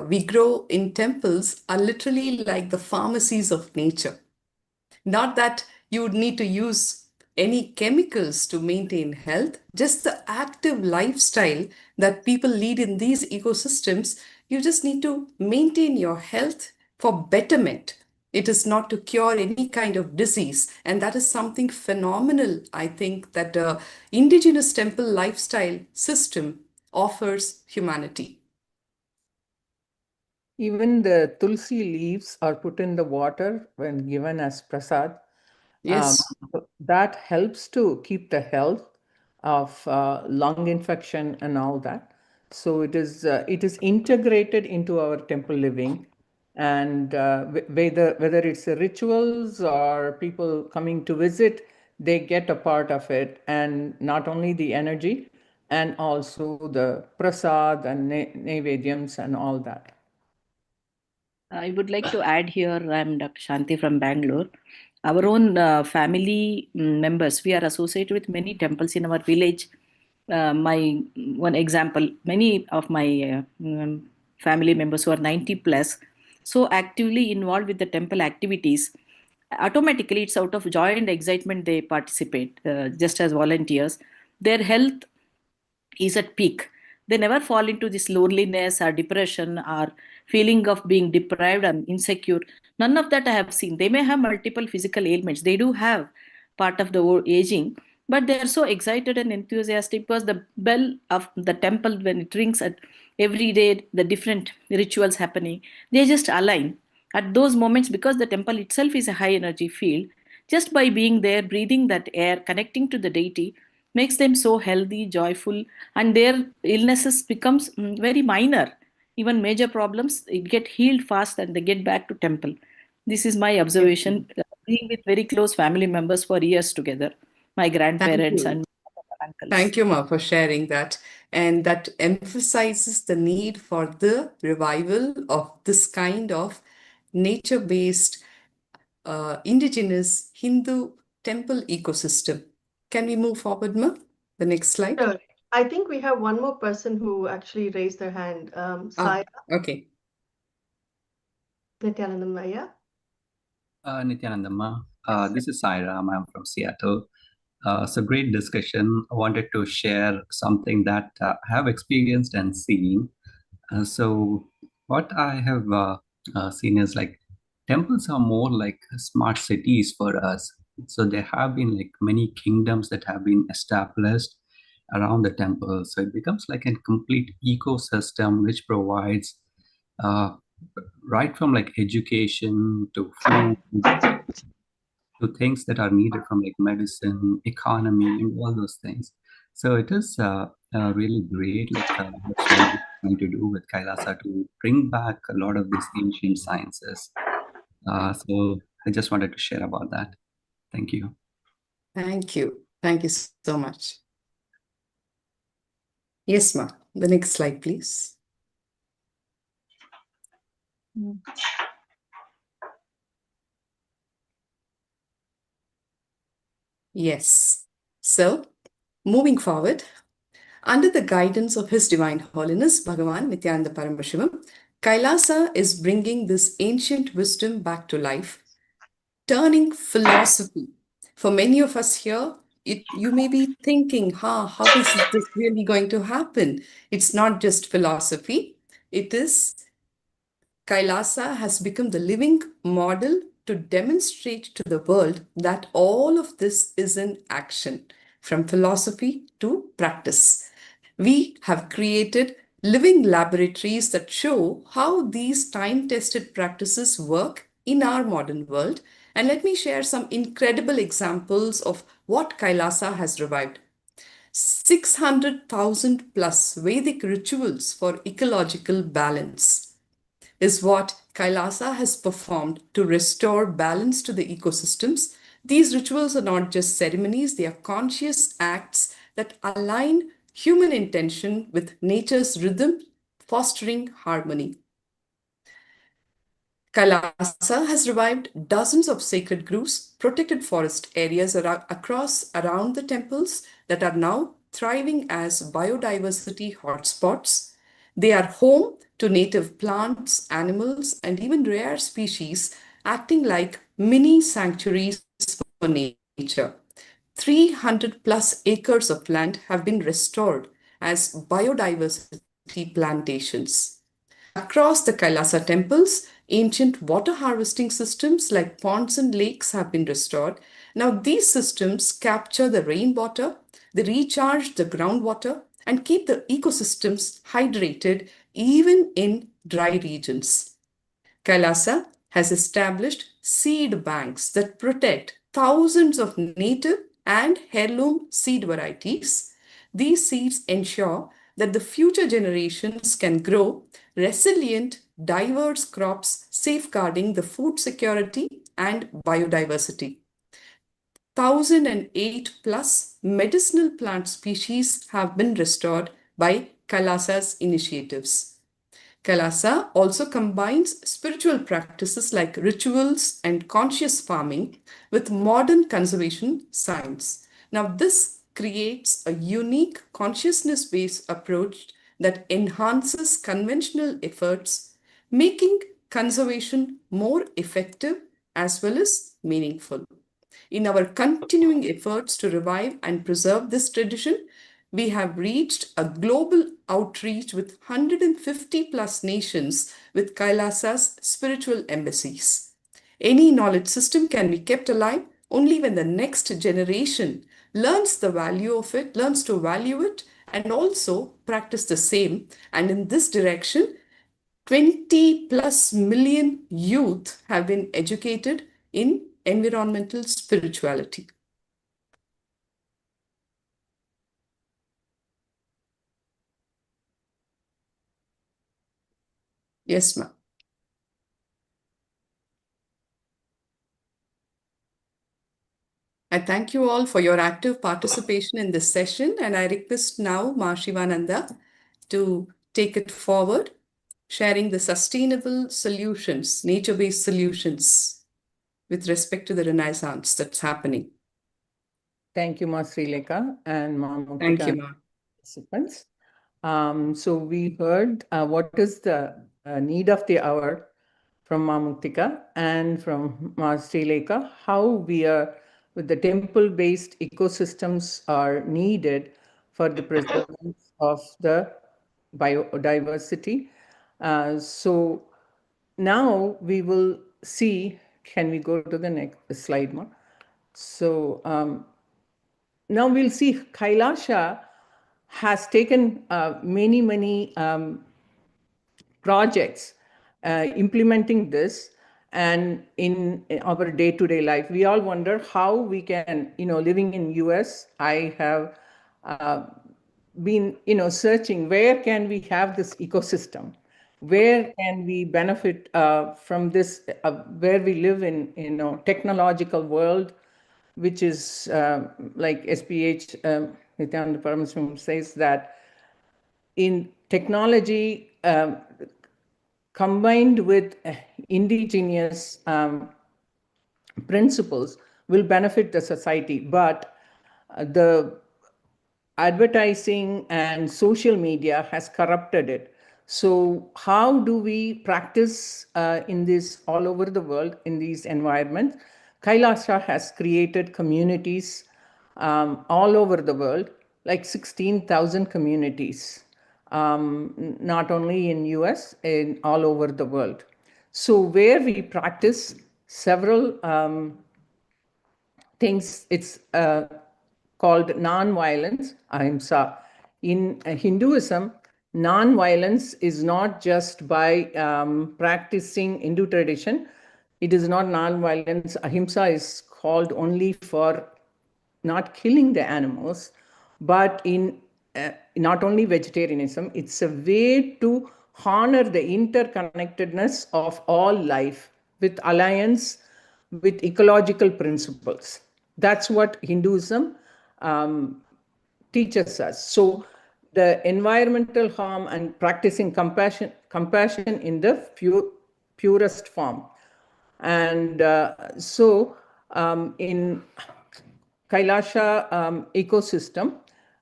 we grow in temples are literally like the pharmacies of nature. Not that you would need to use any chemicals to maintain health, just the active lifestyle that people lead in these ecosystems. You just need to maintain your health for betterment. It is not to cure any kind of disease. And that is something phenomenal, I think, that the indigenous temple lifestyle system offers humanity. Even the tulsi leaves are put in the water when given as prasad. Yes. That helps to keep the health of lung infection and all that. So it is integrated into our temple living, and whether it's rituals or people coming to visit, they get a part of it, and not only the energy, and also the prasad and naivedyams and all that. I would like to add here, I'm Dr. Shanti from Bangalore. Our own family members, we are associated with many temples in our village. My one example, many of my family members who are 90 plus, so actively involved with the temple activities, automatically it's out of joy and excitement they participate just as volunteers. Their health is at peak. They never fall into this loneliness or depression or feeling of being deprived and insecure. None of that I have seen. They may have multiple physical ailments. They do have part of the aging, but they are so excited and enthusiastic because the bell of the temple, when it rings at every day, the different rituals happening, they just align at those moments because the temple itself is a high energy field. Just by being there, breathing that air, connecting to the deity, makes them so healthy, joyful, and their illnesses becomes very minor. Even major problems, it get healed fast and they get back to temple. This is my Yes. observation, being with very close family members for years together, my Thank grandparents you. and uncles. Thank you, Ma, for sharing that. And that emphasizes the need for the revival of this kind of nature-based, indigenous Hindu temple ecosystem. Can we move forward, Ma? The next slide. Sure. I think we have one more person who actually raised their hand. Ah, Sai okay. Nityanandamaya. Nityanandamma. This is Sairam. I'm from Seattle. So great discussion. I wanted to share something that I have experienced and seen. So what I have seen is like temples are more like smart cities for us. So there have been like many kingdoms that have been established around the temple. So it becomes like a complete ecosystem which provides uh, right from like education to food to things that are needed from like medicine, economy, and all those things. So it is really great, like what Shanti is trying to do with Kailasa to bring back a lot of these ancient sciences. So I just wanted to share about that. Thank you. Thank you. Thank you so much. Yes, Ma. The next slide, please. Yes. So, moving forward, under the guidance of His Divine Holiness Bhagavan Nityananda Paramashivam, Kailasa is bringing this ancient wisdom back to life, turning philosophy. For many of us here, you may be thinking, how is this really going to happen? It's not just philosophy, it is Kailasa has become the living model to demonstrate to the world that all of this is in action, from philosophy to practice. We have created living laboratories that show how these time tested practices work in our modern world. And let me share some incredible examples of what Kailasa has revived. 600,000 plus Vedic rituals for ecological balance is what Kailasa has performed to restore balance to the ecosystems These rituals are not just ceremonies, they are conscious acts that align human intention with nature's rhythm, fostering harmony. Kailasa has revived dozens of sacred groves, protected forest areas around the temples that are now thriving as biodiversity hotspots. They are home to native plants, animals, and even rare species, acting like mini sanctuaries for nature. 300 plus acres of land have been restored as biodiversity plantations. Across the Kailasa temples, ancient water harvesting systems like ponds and lakes have been restored. Now, these systems capture the rainwater, they recharge the groundwater, and keep the ecosystems hydrated even in dry regions. Kailasa has established seed banks that protect thousands of native and heirloom seed varieties. These seeds ensure that the future generations can grow resilient, diverse crops, safeguarding the food security and biodiversity. 1008 plus medicinal plant species have been restored by Kailasa's initiatives. Kailasa also combines spiritual practices like rituals and conscious farming with modern conservation science. Now, this creates a unique consciousness based approach that enhances conventional efforts, making conservation more effective as well as meaningful. In our continuing efforts to revive and preserve this tradition, we have reached a global outreach with 150 plus nations with Kailasa's spiritual embassies. Any knowledge system can be kept alive only when the next generation learns the value of it, learns to value it, and also practice the same. And in this direction, 20 plus million youth have been educated in environmental spirituality. Yes, ma'am. I thank you all for your active participation in this session, and I request now Ma Shivananda to take it forward, sharing the sustainable solutions, nature-based solutions with respect to the Renaissance that's happening. Thank you, Ma Srileka and Ma Thank Muktika you, and Ma. participants. So we heard what is the need of the hour from Ma Muktika and from Ma Srileka, how we are with the temple-based ecosystems are needed for the preservance of the biodiversity. So now we will see, can we go to the next slide, Ma? So now we'll see Kailasa has taken many projects implementing this, and in our day-to-day life we all wonder how we can, living in US, I have been searching where can we have this ecosystem, where can we benefit from this, where we live in technological world, which is like SPH Nityananda Paramahansa says that in technology combined with indigenous principles will benefit the society, but the advertising and social media has corrupted it. So how do we practice in this all over the world in these environments? Kailasa has created communities all over the world, like 16,000 communities, not only in US, in all over the world. So where we practice several things, it's called non-violence, ahimsa. In Hinduism, non-violence is not just by practicing Hindu tradition. It is not non-violence. Ahimsa is called only for not killing the animals, but in not only vegetarianism, it's a way to honor the interconnectedness of all life with alliance with ecological principles. That's what Hinduism teaches us. So the environmental harm and practicing compassion in the purest form. And in Kailasa ecosystem,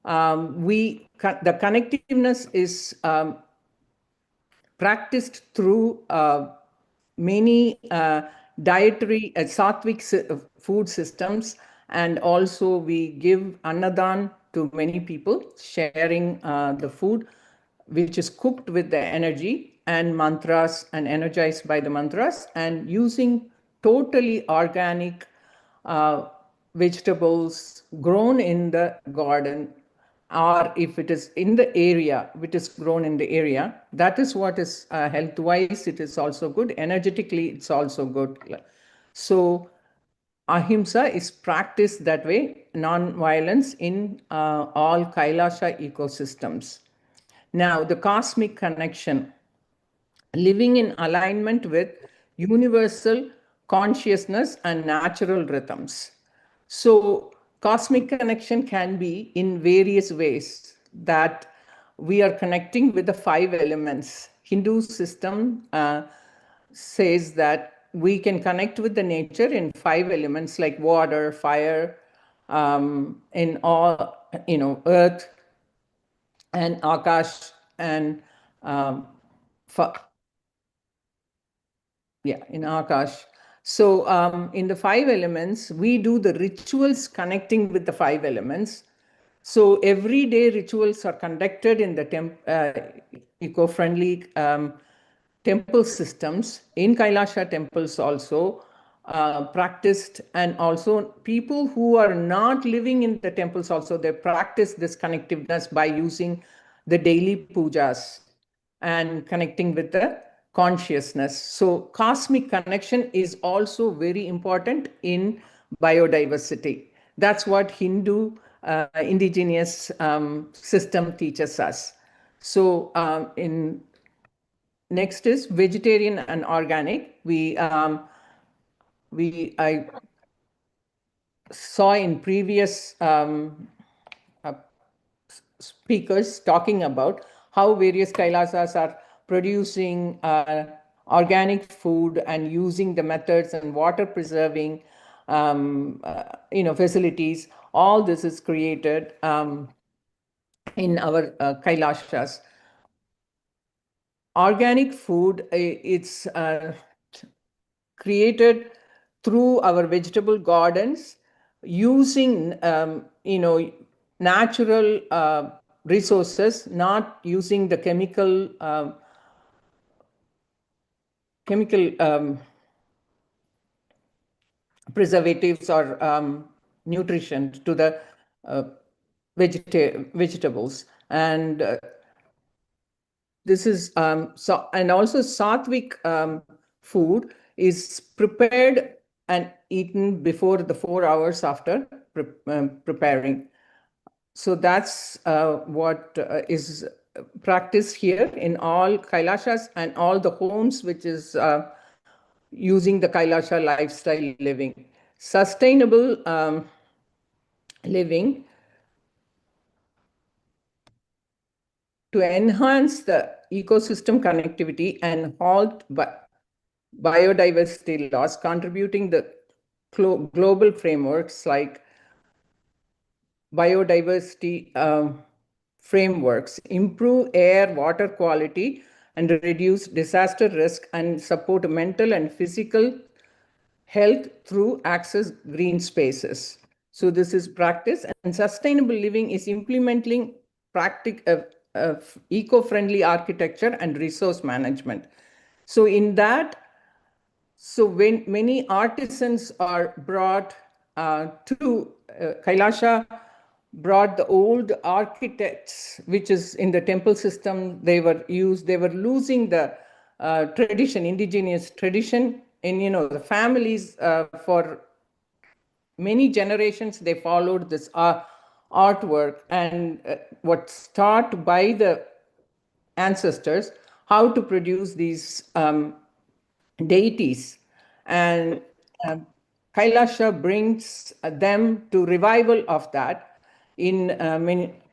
the connectiveness is practiced through many dietary sattvic food systems, and also we give annadan to many people, sharing the food which is cooked with the energy and mantras and energized by the mantras, and using totally organic vegetables grown in the garden, or if it is in the area, which is grown in the area. That is what is health wise, it is also good. Energetically, it's also good. So ahimsa is practiced that way, non-violence in all Kailasa ecosystems. Now, the cosmic connection, living in alignment with universal consciousness and natural rhythms. So, cosmic connection can be in various ways, that we are connecting with the 5 elements. Hindu system says that we can connect with the nature in 5 elements like water, fire, in all, earth and akash, and in Akash. So in the 5 elements, we do the rituals connecting with the 5 elements. So everyday rituals are conducted in the eco-friendly temple systems. In Kailasa temples also practiced, and also people who are not living in the temples also, they practice this connectiveness by using the daily pujas and connecting with the consciousness. So cosmic connection is also very important in biodiversity. That's what Hindu indigenous system teaches us. So next is vegetarian and organic. I saw in previous speakers talking about how various Kailasas are producing organic food and using the methods and water preserving facilities. All this is created in our Kailasas. Organic food, it's created through our vegetable gardens, using natural resources, not using the chemical preservatives or nutrition to the vegetables. And this is and also sattvic food is prepared and eaten before the 4 hours after preparing. So that's what is practiced here in all Kailasas and all the homes which is using the Kailasa lifestyle living. Sustainable living to enhance the ecosystem connectivity and halt biodiversity loss, contributing the global frameworks like biodiversity frameworks, improve air, water quality, and reduce disaster risk, and support mental and physical health through access green spaces. So this is practice, and sustainable living is implementing eco-friendly architecture and resource management. So in that, when many artisans are brought to Kailasa, brought the old architects, which is in the temple system, they were losing the tradition, indigenous tradition. In the families for many generations, they followed this artwork, and what's taught by the ancestors, how to produce these deities. And Kailasa brings them to revival of that. In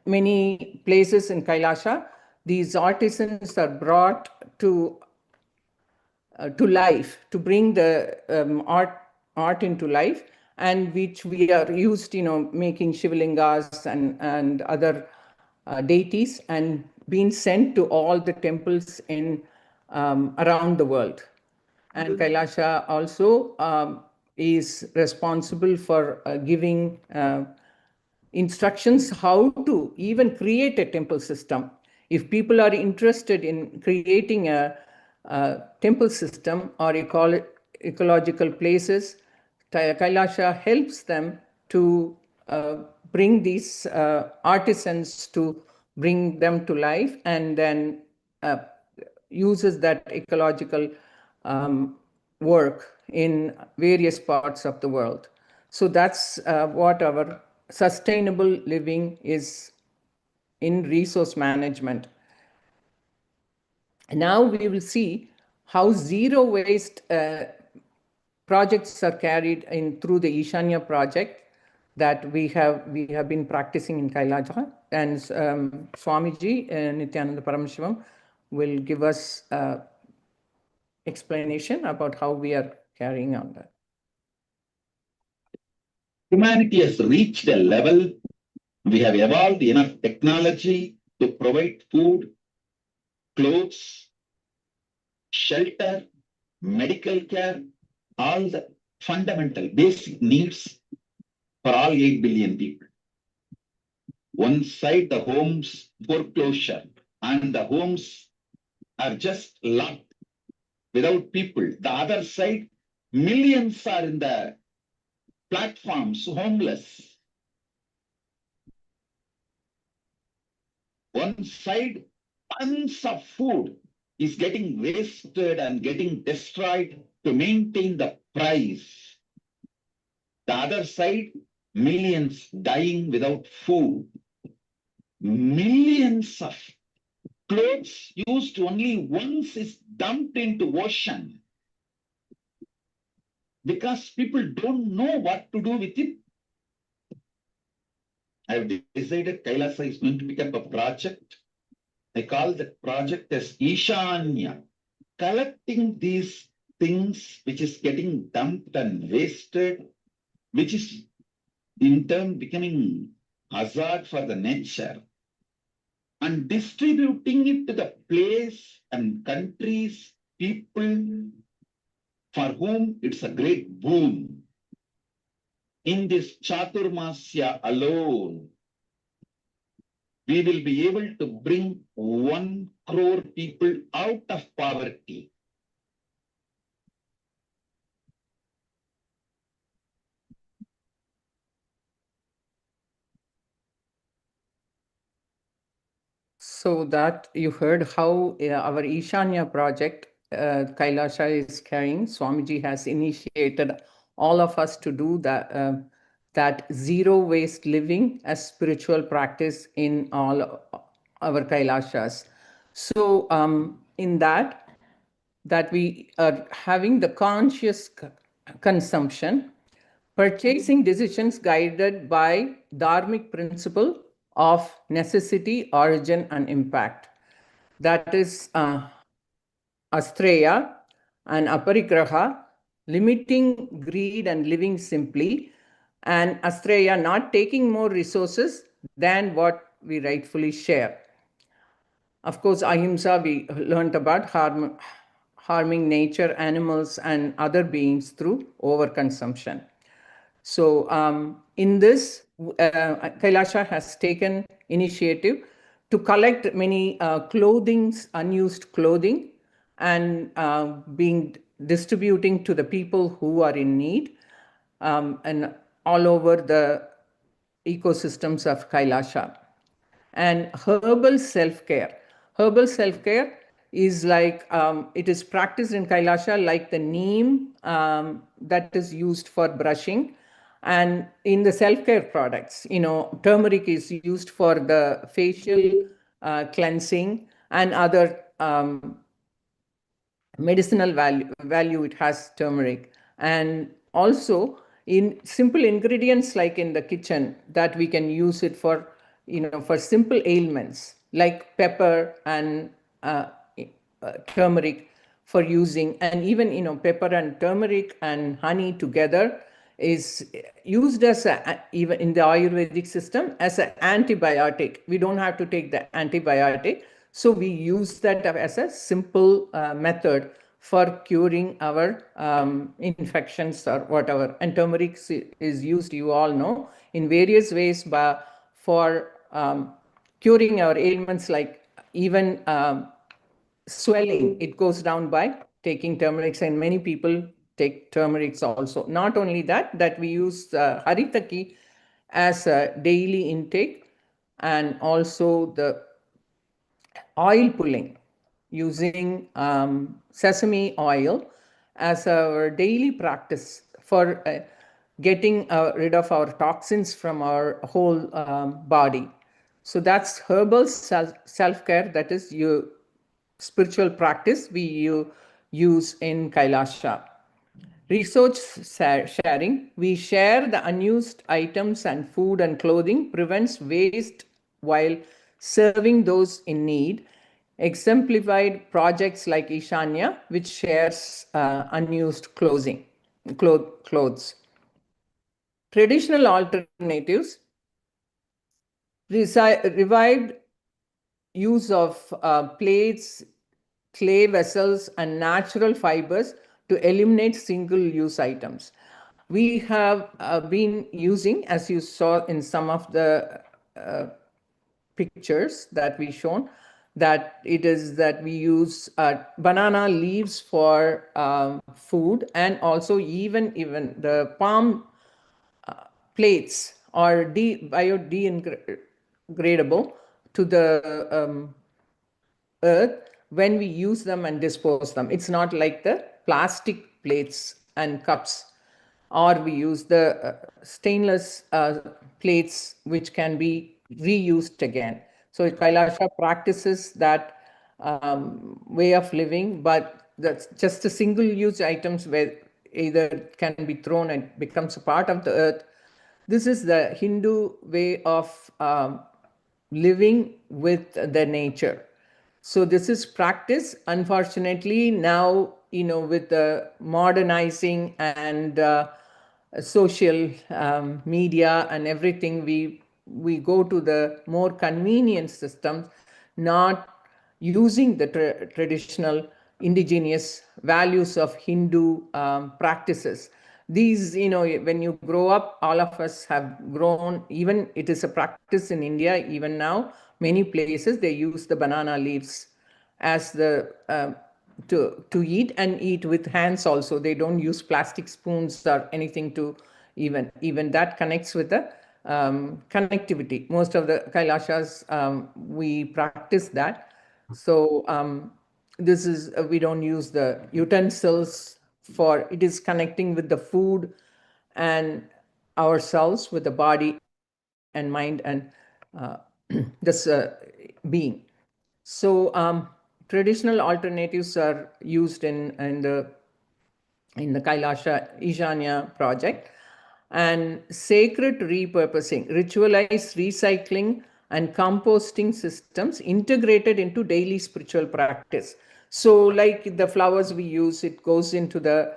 many places in Kailasa, these artisans are brought to life, to bring the art into life, and which we are used, making Shivalingas and other deities, and being sent to all the temples in around the world. And Kailasa also is responsible for giving instructions how to even create a temple system. If people are interested in creating a temple system or ecological places, Kailasa helps them to bring these artisans to bring them to life, and then uses that ecological work in various parts of the world. So that's what our sustainable living is in resource management. Now we will see how zero waste projects are carried in through the Ishanya project that we have been practicing in Kailasa, and Swamiji Nityananda Parameshivam will give us explanation about how we are carrying on that. Humanity has reached a level, we have evolved enough technology to provide food, clothes, shelter, medical care, all the fundamental basic needs for all 8 billion people. One side, the homes foreclosure, and the homes are just locked without people. The other side, millions are in the platforms, homeless. One side, tons of food is getting wasted and getting destroyed to maintain the price. The other side, millions dying without food. Millions of clothes used only once is dumped into ocean because people don't know what to do with it. I have decided Kailasa is going to pick up a project. I call the project as Ishanya, collecting these things which is getting dumped and wasted, which is in turn becoming hazard for the nature, and distributing it to the place and countries, people for whom it's a great boon. In this Chaturmasya alone, we will be able to bring 1 crore people out of poverty. So that you heard how our Ishanya project, Kailasa is carrying. Swamiji has initiated all of us to do that zero waste living as spiritual practice in all our Kailasas. So in that we are having the conscious consumption, purchasing decisions guided by dharmic principle of necessity, origin, and impact. That is Astreya and Aparigraha, limiting greed and living simply, and Astreya, not taking more resources than what we rightfully share. Of course, Ahimsa, we learned about harming nature, animals, and other beings through overconsumption. So in this, Kailasa has taken initiative to collect many unused clothing, and being distributing to the people who are in need, and all over the ecosystems of Kailasa. And herbal self-care. Herbal self-care is like, it is practiced in Kailasa like the neem that is used for brushing. And in the self-care products, turmeric is used for the facial cleansing, and other medicinal value it has, turmeric. And also in simple ingredients like in the kitchen that we can use it for, for simple ailments like pepper and turmeric for using. And even, pepper and turmeric and honey together is used as even in the Ayurvedic system as an antibiotic. We don't have to take the antibiotic. So we use that as a simple method for curing our infections or whatever. And turmeric is used, you all know, in various ways for curing our ailments, like even swelling. It goes down by taking turmeric, and many people take turmerics also. Not only that we use haritaki as a daily intake, and also the oil pulling using sesame oil as our daily practice for getting rid of our toxins from our whole body. So that's herbal self-care, that is your spiritual practice we use in Kailasa. Resource sharing. We share the unused items and food and clothing, prevents waste while serving those in need. Exemplified projects like Ishanya, which shares unused clothes. Traditional alternatives. Revived use of plates, clay vessels, and natural fibers to eliminate single-use items. We have been using, as you saw in some of the pictures that we shown, that it is that we use banana leaves for food, and also even the palm plates are biodegradable to the earth when we use them and dispose them. It's not like the plastic plates and cups, or we use the stainless plates which can be reused again. So Kailasa practices that way of living, but that's just the single-use items where either can be thrown and becomes a part of the earth. This is the Hindu way of living with the nature. So this is practice. Unfortunately, now, with the modernizing and social media and everything, we go to the more convenient systems, not using the traditional indigenous values of Hindu practices. These, when you grow up, all of us have grown, even it is a practice in India, even now, many places they use the banana leaves as the to eat, and eat with hands also. They don't use plastic spoons or anything to even that connects with the connectivity. Most of the Kailasas, we practice that. So this is, we don't use the utensils for, it is connecting with the food and ourselves with the body and mind and this being. So traditional alternatives are used in the Kailasa Ishanya project. And sacred repurposing, ritualized recycling and composting systems integrated into daily spiritual practice. So like the flowers we use, it goes into the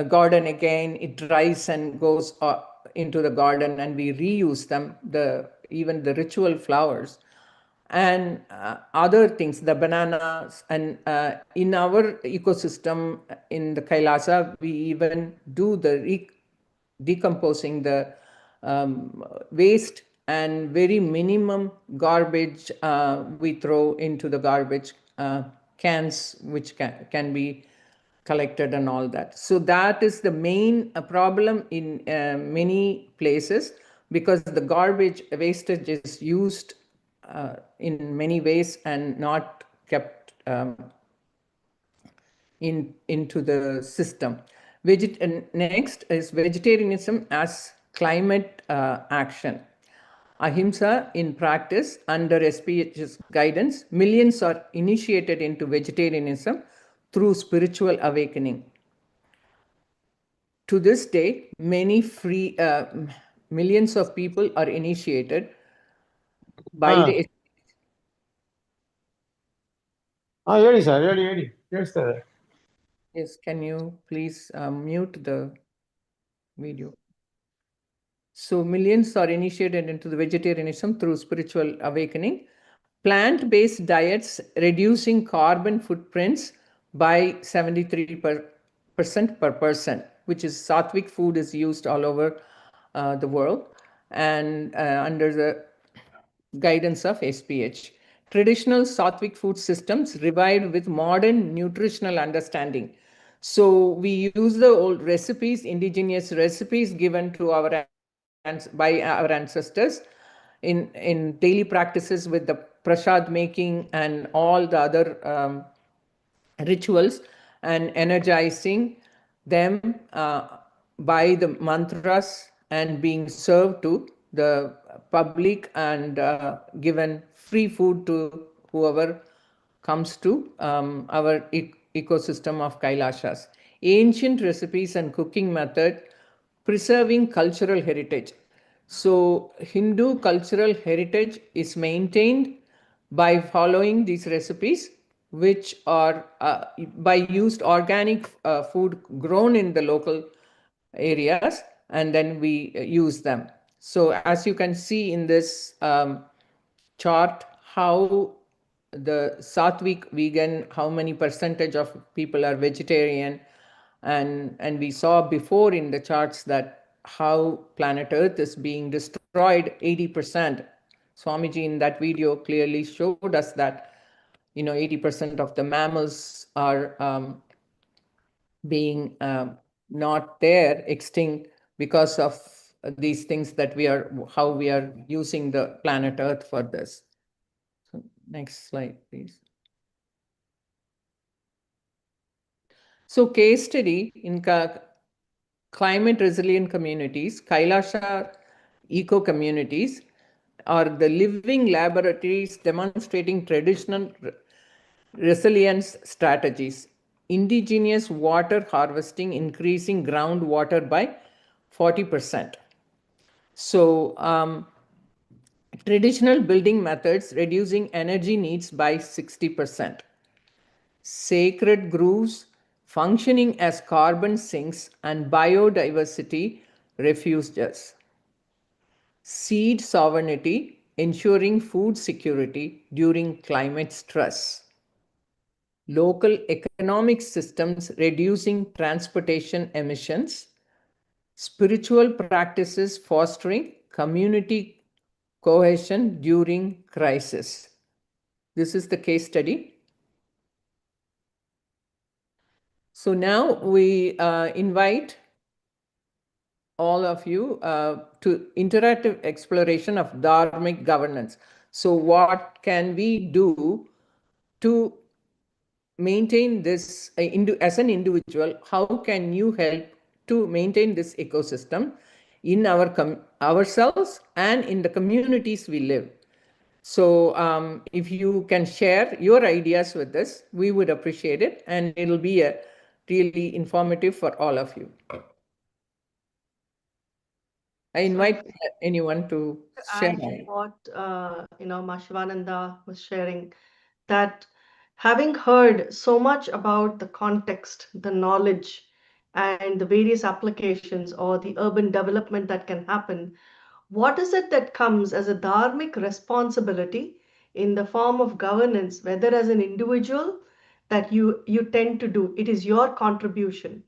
garden again, it dries and goes into the garden, and we reuse them, even the ritual flowers. And other things, the bananas, and in our ecosystem in the Kailasa, we even do the decomposing the waste, and very minimum garbage we throw into the garbage cans, which can be collected and all that. So that is the main problem in many places, because the garbage wastage is used in many ways and not kept into the system. Next is vegetarianism as climate action. Ahimsa in practice. Under SPH's guidance, millions are initiated into vegetarianism through spiritual awakening. to this day, many free millions of people are initiated by Ah, the. ಹೇಳಿ sir, ಹೇಳಿ ಕೇಳಿಸ್ತಾ ಇದೆ. Yes, can you please mute the video? So millions are initiated into the vegetarianism through spiritual awakening. Plant-based diets reducing carbon footprints by 73% per person, which is sattvic food is used all over the world, and under the guidance of SPH. Traditional sattvic food systems revived with modern nutritional understanding. So we use the old recipes, indigenous recipes given to by our ancestors in daily practices with the prasad making and all the other rituals, and energizing them by the mantras and being served to the public, and given free food to whoever comes to our ecosystem of Kailasas. Ancient recipes and cooking method preserving cultural heritage. So Hindu cultural heritage is maintained by following these recipes, which are by used organic food grown in the local areas, and then we use them. So as you can see in this chart, how the Sattvic vegan, how many percentage of people are vegetarian, and we saw before in the charts that how planet Earth is being destroyed 80%. Swamiji in that video clearly showed us that 80% of the mammals are being not there, extinct, because of these things that how we are using the planet Earth for this. So next slide, please. So case study in climate resilient communities, Kailasa eco communities are the living laboratories demonstrating traditional resilience strategies. Indigenous water harvesting increasing groundwater by 40%. So traditional building methods reducing energy needs by 60%. Sacred groves functioning as carbon sinks and biodiversity refuges. Seed sovereignty ensuring food security during climate stress. Local economic systems reducing transportation emissions. Spiritual practices fostering community cohesion during crisis. This is the case study. So now we invite all of you to interactive exploration of dharmic governance. So what can we do to maintain this as an individual? How can you help to maintain this ecosystem in ourselves and in the communities we live? So if you can share your ideas with us, we would appreciate it, and it'll be really informative for all of you. I invite anyone to share. Add to what Mashivananda was sharing, that having heard so much about the context, the knowledge, and the various applications or the urban development that can happen, what is it that comes as a dharmic responsibility in the form of governance, whether as an individual that you tend to do? It is your contribution.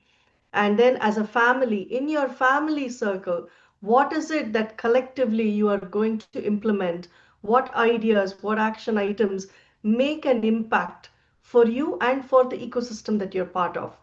And then as a family, in your family circle, what is it that collectively you are going to implement? What ideas, what action items make an impact for you and for the ecosystem that you're part of?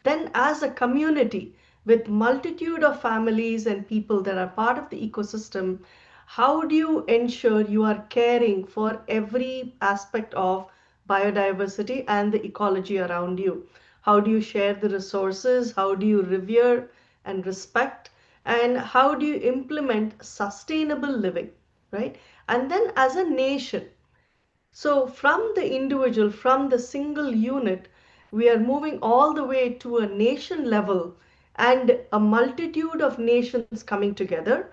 Then as a community with multitude of families and people that are part of the ecosystem, how do you ensure you are caring for every aspect of biodiversity and the ecology around you? How do you share the resources? How do you revere and respect? And how do you implement sustainable living, right? And then as a nation, so from the individual, from the single unit, we are moving all the way to a nation level. and a multitude of nations coming together,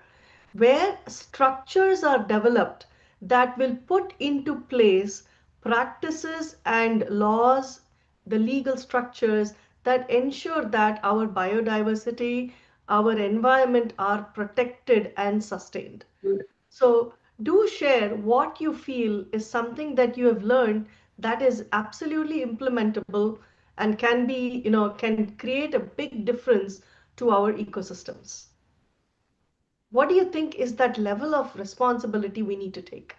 where structures are developed that will put into place practices and laws, the legal structures that ensure that our biodiversity, our environment are protected and sustained. So, do share what you feel is something that you have learned that is absolutely implementable and can be, can create a big difference to our ecosystems. What do you think is that level of responsibility we need to take?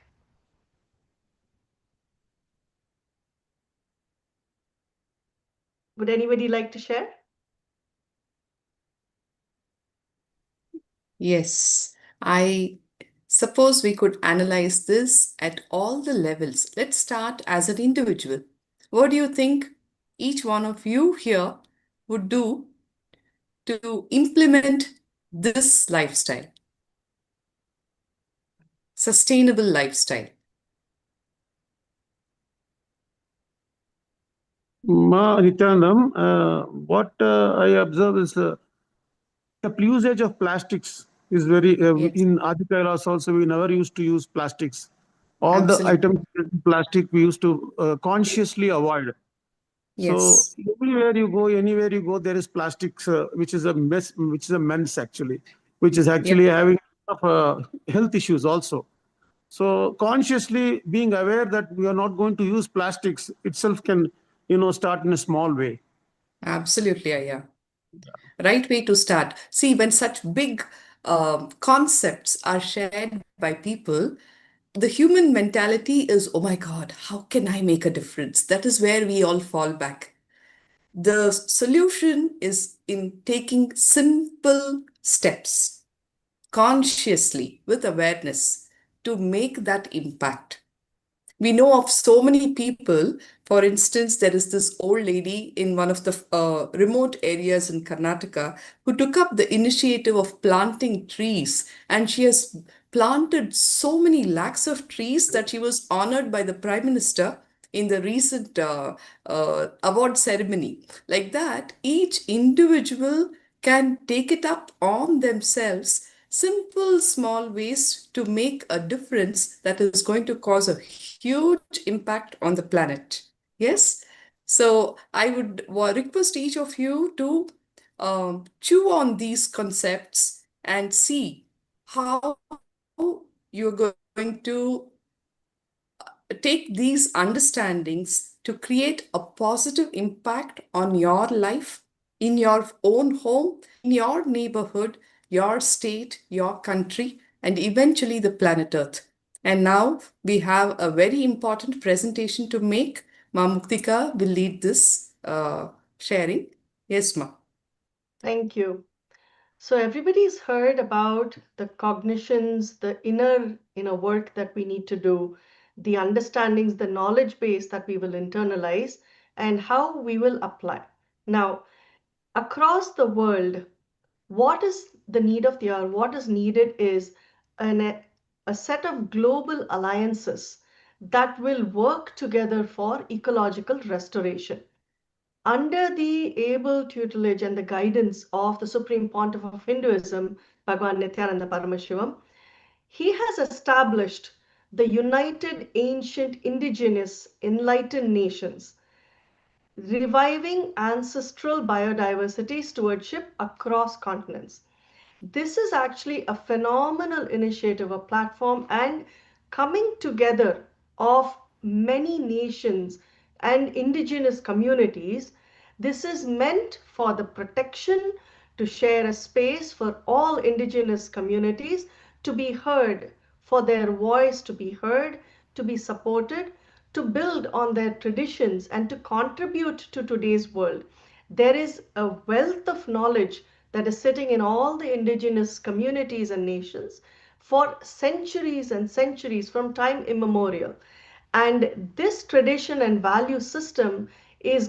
Would anybody like to share? Yes, I suppose we could analyze this at all the levels. Let's start as an individual. What do you think each one of you here would do to implement this lifestyle, sustainable lifestyle? Nityanandam, what I observe is the usage of plastics is very Yes, in Adi Kailas also we never used to use plastics. All the absolutely. items in plastic we used to consciously avoid. So Yes. anywhere you go, there is plastics, which is a mess, which is a menace actually, which is Yeah, actually having health issues also. So consciously being aware that we are not going to use plastics itself can, start in a small way. absolutely, yeah. Right way to start. See, when such big concepts are shared by people, the human mentality is, oh my God, how can I make a difference? That is where we all fall back. The solution is in taking simple steps consciously with awareness to make that impact. We know of so many people. For instance, there is this old lady in one of the remote areas in Karnataka who took up the initiative of planting trees, and she has planted so many lakhs of trees that she was honored by the Prime Minister in the recent award ceremony. Like that, each individual can take it up on themselves, simple small ways to make a difference that is going to cause a huge impact on the planet. Yes? So I would request each of you to chew on these concepts and see how you're going to take these understandings to create a positive impact on your life, in your own home, in your neighborhood, your state, your country, and eventually the planet Earth. And now we have a very important presentation to make. Ma Muktika will lead this sharing. Yes, Ma. Thank you. So everybody's heard about the cognitions, the inner work that we need to do, the understandings, the knowledge base that we will internalize, and how we will apply. Now, across the world, what is the need of the hour? What is needed is a set of global alliances that will work together for ecological restoration. Under the able tutelage and the guidance of the Supreme Pontiff of Hinduism, Bhagavan Nityananda Paramashivam, he has established the United Ancient Indigenous Enlightened Nations, reviving ancestral biodiversity stewardship across continents. This is actually a phenomenal initiative, a platform, and coming together of many nations and indigenous communities. This is meant for the protection, to share a space for all indigenous communities to be heard, for their voice to be heard, to be supported, to build on their traditions and to contribute to today's world. There is a wealth of knowledge that is sitting in all the indigenous communities and nations for centuries and centuries from time immemorial. And this tradition and value system is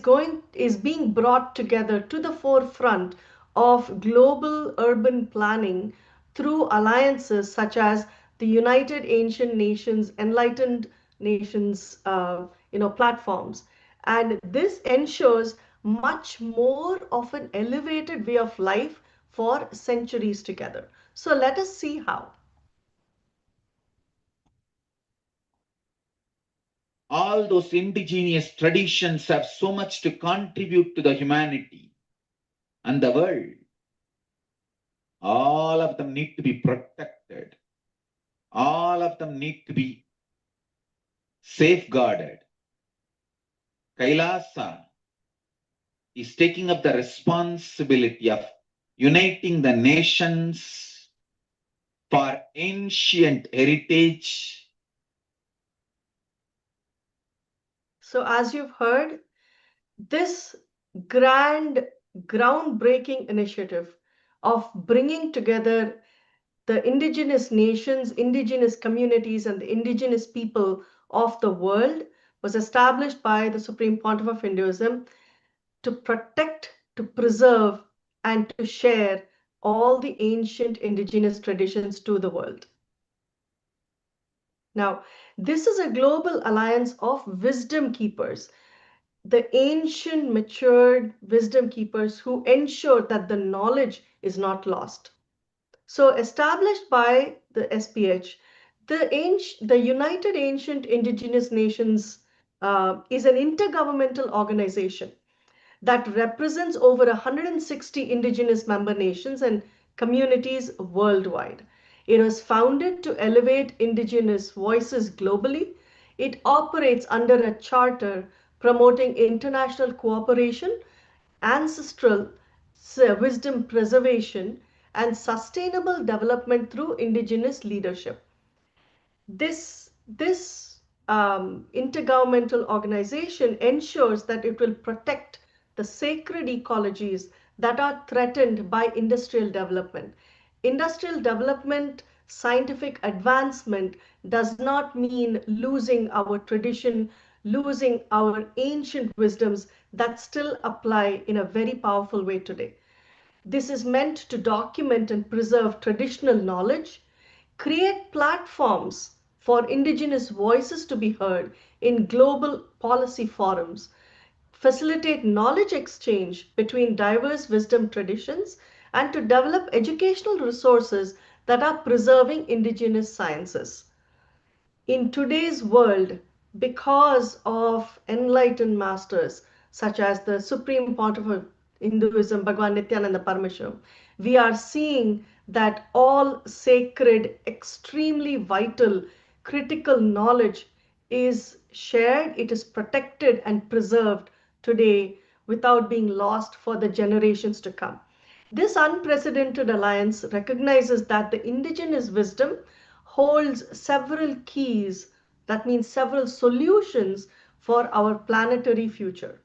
being brought together to the forefront of global urban planning through alliances such as the United Ancient Nations, Enlightened Nations, platforms. And this ensures much more of an elevated way of life for centuries together. So let us see how. All those indigenous traditions have so much to contribute to the humanity and the world. All of them need to be protected. All of them need to be safeguarded. Kailasa is taking up the responsibility of uniting the nations for ancient heritage. So as you've heard, this grand, groundbreaking initiative of bringing together the indigenous nations, indigenous communities, and the indigenous people of the world was established by the Supreme Pontiff of Hinduism to protect, to preserve, and to share all the ancient indigenous traditions to the world. Now, this is a global alliance of wisdom keepers, the ancient, matured wisdom keepers who ensure that the knowledge is not lost. So, established by the SPH, the United Ancient Indigenous Nations is an intergovernmental organization that represents over 160 indigenous member nations and communities worldwide. It was founded to elevate indigenous voices globally. It operates under a charter promoting international cooperation, ancestral wisdom preservation, and sustainable development through indigenous leadership. This intergovernmental organization ensures that it will protect the sacred ecologies that are threatened by industrial development. Industrial development, scientific advancement does not mean losing our tradition, losing our ancient wisdoms that still apply in a very powerful way today. This is meant to document and preserve traditional knowledge, create platforms for indigenous voices to be heard in global policy forums, facilitate knowledge exchange between diverse wisdom traditions, and to develop educational resources that are preserving indigenous sciences. In today's world, because of enlightened masters such as the Supreme Pontiff of Hinduism, Bhagavan Nityananda Parameshwaram, we are seeing that all sacred, extremely vital, critical knowledge is shared, it is protected and preserved today without being lost for the generations to come. This unprecedented alliance recognizes that the indigenous wisdom holds several keys, that means several solutions for our planetary future.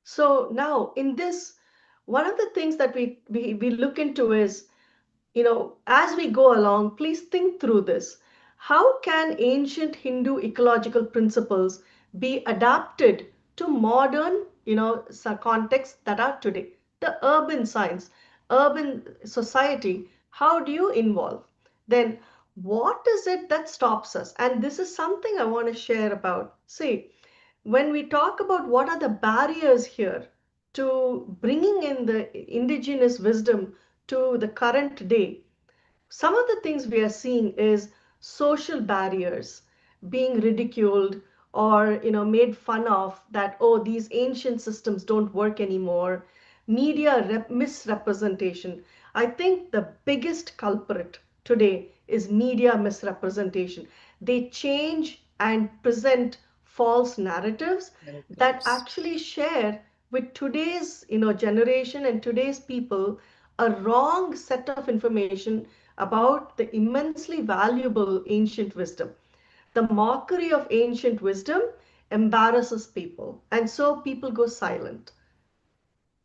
So now in this, one of the things that we look into is, as we go along, please think through this. How can ancient Hindu ecological principles be adapted to modern, contexts that are today? The urban science, urban society, how do you involve? Then what is it that stops us? And this is something I want to share about. See, when we talk about what are the barriers here to bringing in the indigenous wisdom to the current day, some of the things we are seeing is social barriers, being ridiculed or made fun of, that oh, these ancient systems don't work anymore. Media misrepresentation. I think the biggest culprit today is media misrepresentation. They change and present false narratives that actually share with today's generation and today's people a wrong set of information about the immensely valuable ancient wisdom. The mockery of ancient wisdom embarrasses people, and so people go silent.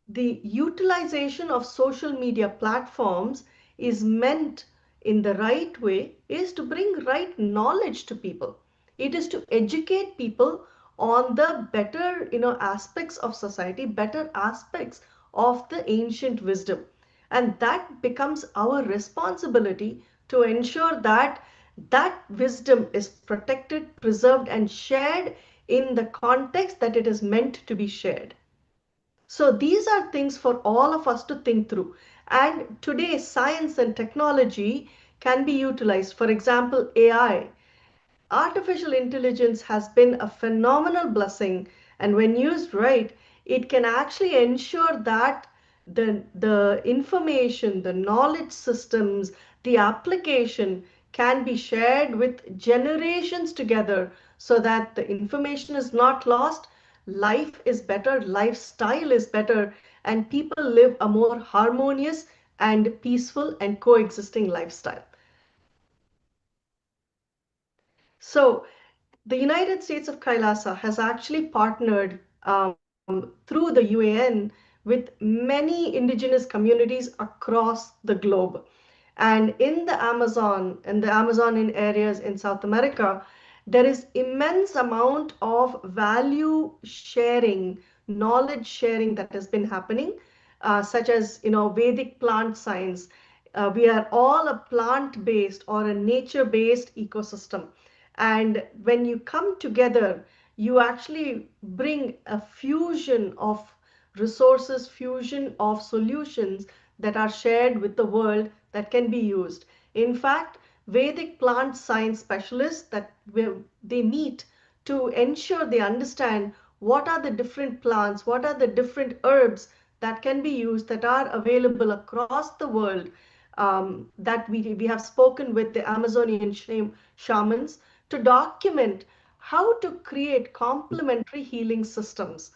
The utilization of social media platforms is meant in the right way is to bring right knowledge to people. It is to educate people on the better aspects of society, better aspects of the ancient wisdom, and that becomes our responsibility to ensure that that wisdom is protected, preserved, and shared in the context that it is meant to be shared. So these are things for all of us to think through. And today, science and technology can be utilized. For example, AI. Artificial intelligence has been a phenomenal blessing, and when used right, it can actually ensure that the information, the knowledge systems, the application can be shared with generations together so that the information is not lost, life is better, lifestyle is better, and people live a more harmonious and peaceful and coexisting lifestyle. So the United States of Kailasa has actually partnered through the UAN with many indigenous communities across the globe. And in the Amazon and the Amazonian areas in South America, there is immense amount of value sharing, knowledge sharing that has been happening, such as Vedic plant science. We are all a plant-based or a nature-based ecosystem. And when you come together, you actually bring a fusion of resources, fusion of solutions that are shared with the world that can be used. In fact, Vedic plant science specialists that they meet to ensure they understand what are the different plants, what are the different herbs that can be used that are available across the world, that we have spoken with the Amazonian shamans to document how to create complementary healing systems.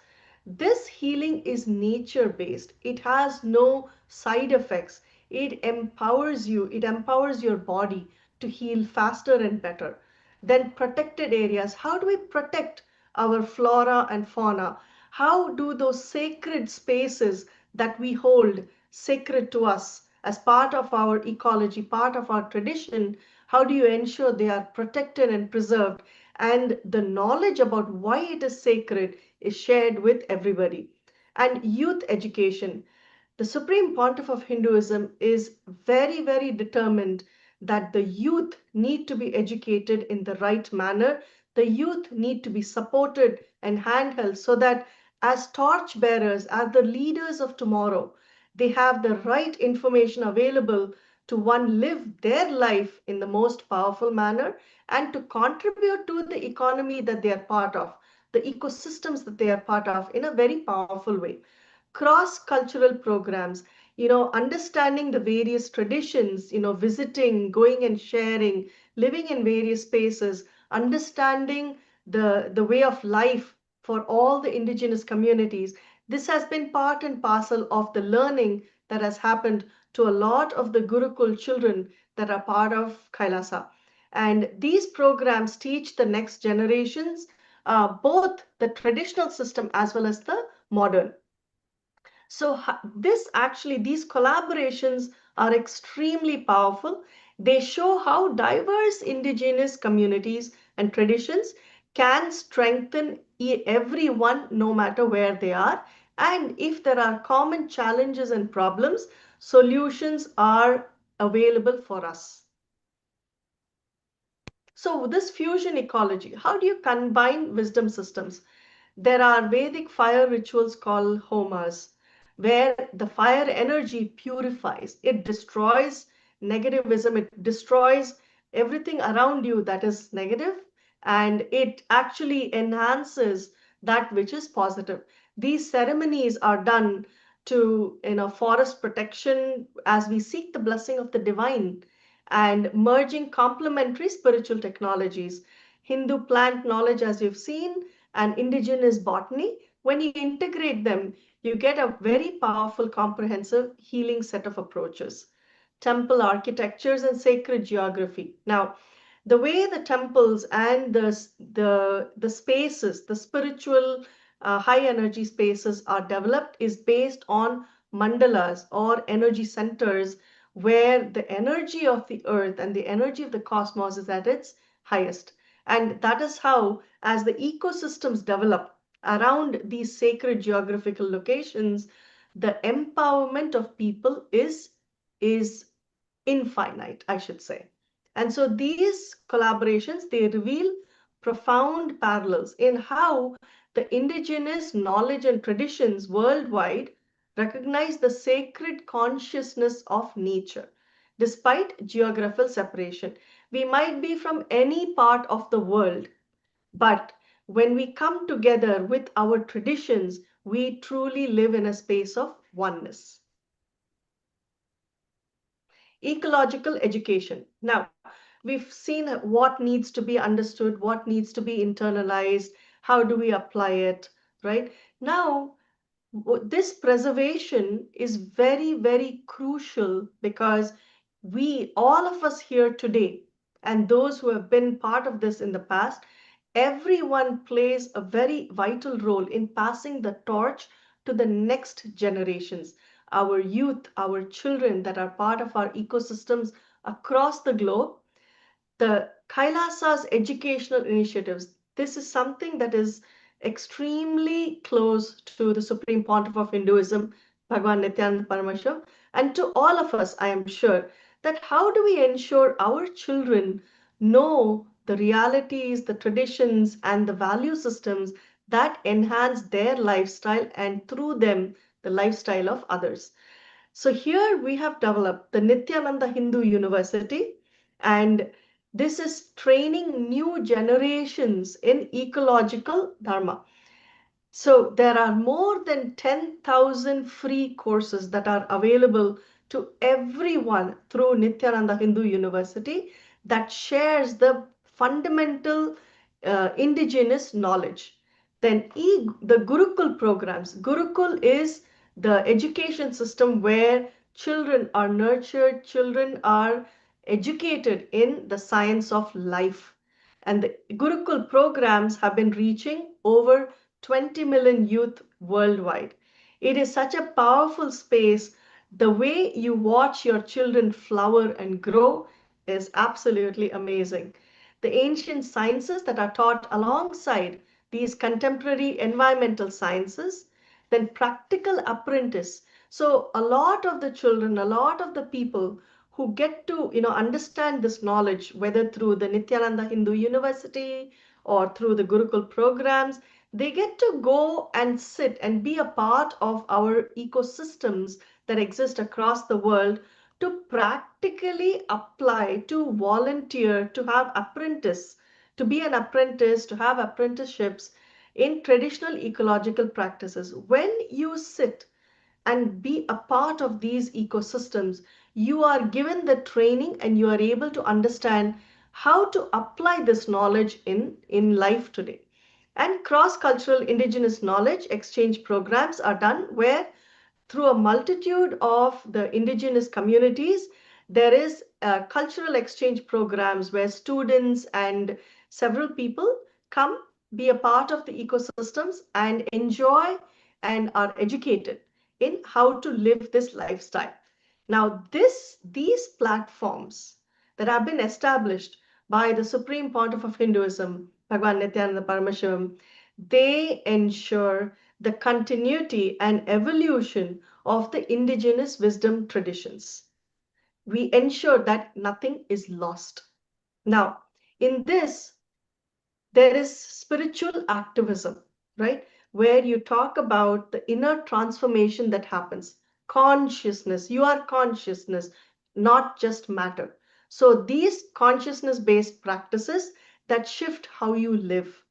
This healing is nature based. It has no side effects. It empowers your body to heal faster and better. Then protected areas. How do we protect our flora and fauna? How do those sacred spaces that we hold sacred to us as part of our ecology, part of our tradition, how do you ensure they are protected and preserved? And the knowledge about why it is sacred is shared with everybody. And youth education. The Supreme Pontiff of Hinduism is very, very determined that the youth need to be educated in the right manner. The youth need to be supported and handheld so that as torch bearers, as the leaders of tomorrow, they have the right information available to one live their life in the most powerful manner and to contribute to the economy that they are part of, the ecosystems that they are part of in a very powerful way. Cross-cultural programs, understanding the various traditions, visiting, going and sharing, living in various spaces, understanding the way of life for all the indigenous communities. This has been part and parcel of the learning that has happened to a lot of the Gurukul children that are part of Kailasa. And these programs teach the next generations both the traditional system as well as the modern. So these collaborations are extremely powerful. They show how diverse indigenous communities and traditions can strengthen everyone no matter where they are. And if there are common challenges and problems, solutions are available for us. So this fusion ecology, how do you combine wisdom systems? There are Vedic fire rituals called homas, where the fire energy purifies. It destroys negativism, it destroys everything around you that is negative, and it actually enhances that which is positive. These ceremonies are done to forest protection as we seek the blessing of the divine and merging complementary spiritual technologies. Hindu plant knowledge, as you've seen, and indigenous botany, when you integrate them, you get a very powerful, comprehensive healing set of approaches. Temple architectures and sacred geography. Now, the way the temples and the spaces, the spiritual high energy spaces are developed is based on mandalas or energy centers where the energy of the earth and the energy of the cosmos is at its highest. And that is how, as the ecosystems develop around these sacred geographical locations, the empowerment of people is infinite, I should say. And so these collaborations, they reveal profound parallels in how the indigenous knowledge and traditions worldwide recognize the sacred consciousness of nature. Despite geographical separation, we might be from any part of the world, but when we come together with our traditions, we truly live in a space of oneness. Ecological education. Now, we've seen what needs to be understood, what needs to be internalized, how do we apply it, right? Now, this preservation is very, very crucial because we, all of us here today, and those who have been part of this in the past, everyone plays a very vital role in passing the torch to the next generations, our youth, our children that are part of our ecosystems across the globe. The Kailasa's educational initiatives, this is something that is extremely close to the Supreme Pontiff of Hinduism, Bhagavan Nityananda Paramashivam, and to all of us, I am sure, that how do we ensure our children know the realities, the traditions, and the value systems that enhance their lifestyle and through them the lifestyle of others. So here we have developed the Nityananda Hindu University, and this is training new generations in ecological dharma. So there are more than 10,000 free courses that are available to everyone through Nityananda Hindu University that shares the fundamental indigenous knowledge. Then the Gurukul programs. Gurukul is the education system where children are nurtured, children are educated in the science of life. And the Gurukul programs have been reaching over 20 million youth worldwide. It is such a powerful space. The way you watch your children flower and grow is absolutely amazing. The ancient sciences that are taught alongside these contemporary environmental sciences, then practical apprentice. So a lot of the children, a lot of the people who get to understand this knowledge, whether through the Nityananda Hindu University or through the Gurukul programs, they get to go and sit and be a part of our ecosystems that exist across the world to practically apply, to volunteer, to have apprentice, to be an apprentice, to have apprenticeships in traditional ecological practices. When you sit and be a part of these ecosystems, you are given the training and you are able to understand how to apply this knowledge in life today. And cross-cultural indigenous knowledge exchange programs are done where through a multitude of the indigenous communities, there is cultural exchange programs where students and several people come be a part of the ecosystems and enjoy and are educated in how to live this lifestyle. Now, these platforms that have been established by the Supreme Pontiff of Hinduism, Bhagavan Nityananda Paramashivam, they ensure the continuity and evolution of the indigenous wisdom traditions. We ensure that nothing is lost. Now, in this, there is spiritual activism, right? Where you talk about the inner transformation that happens. Consciousness, you are consciousness, not just matter. So these consciousness-based practices that shift how you live,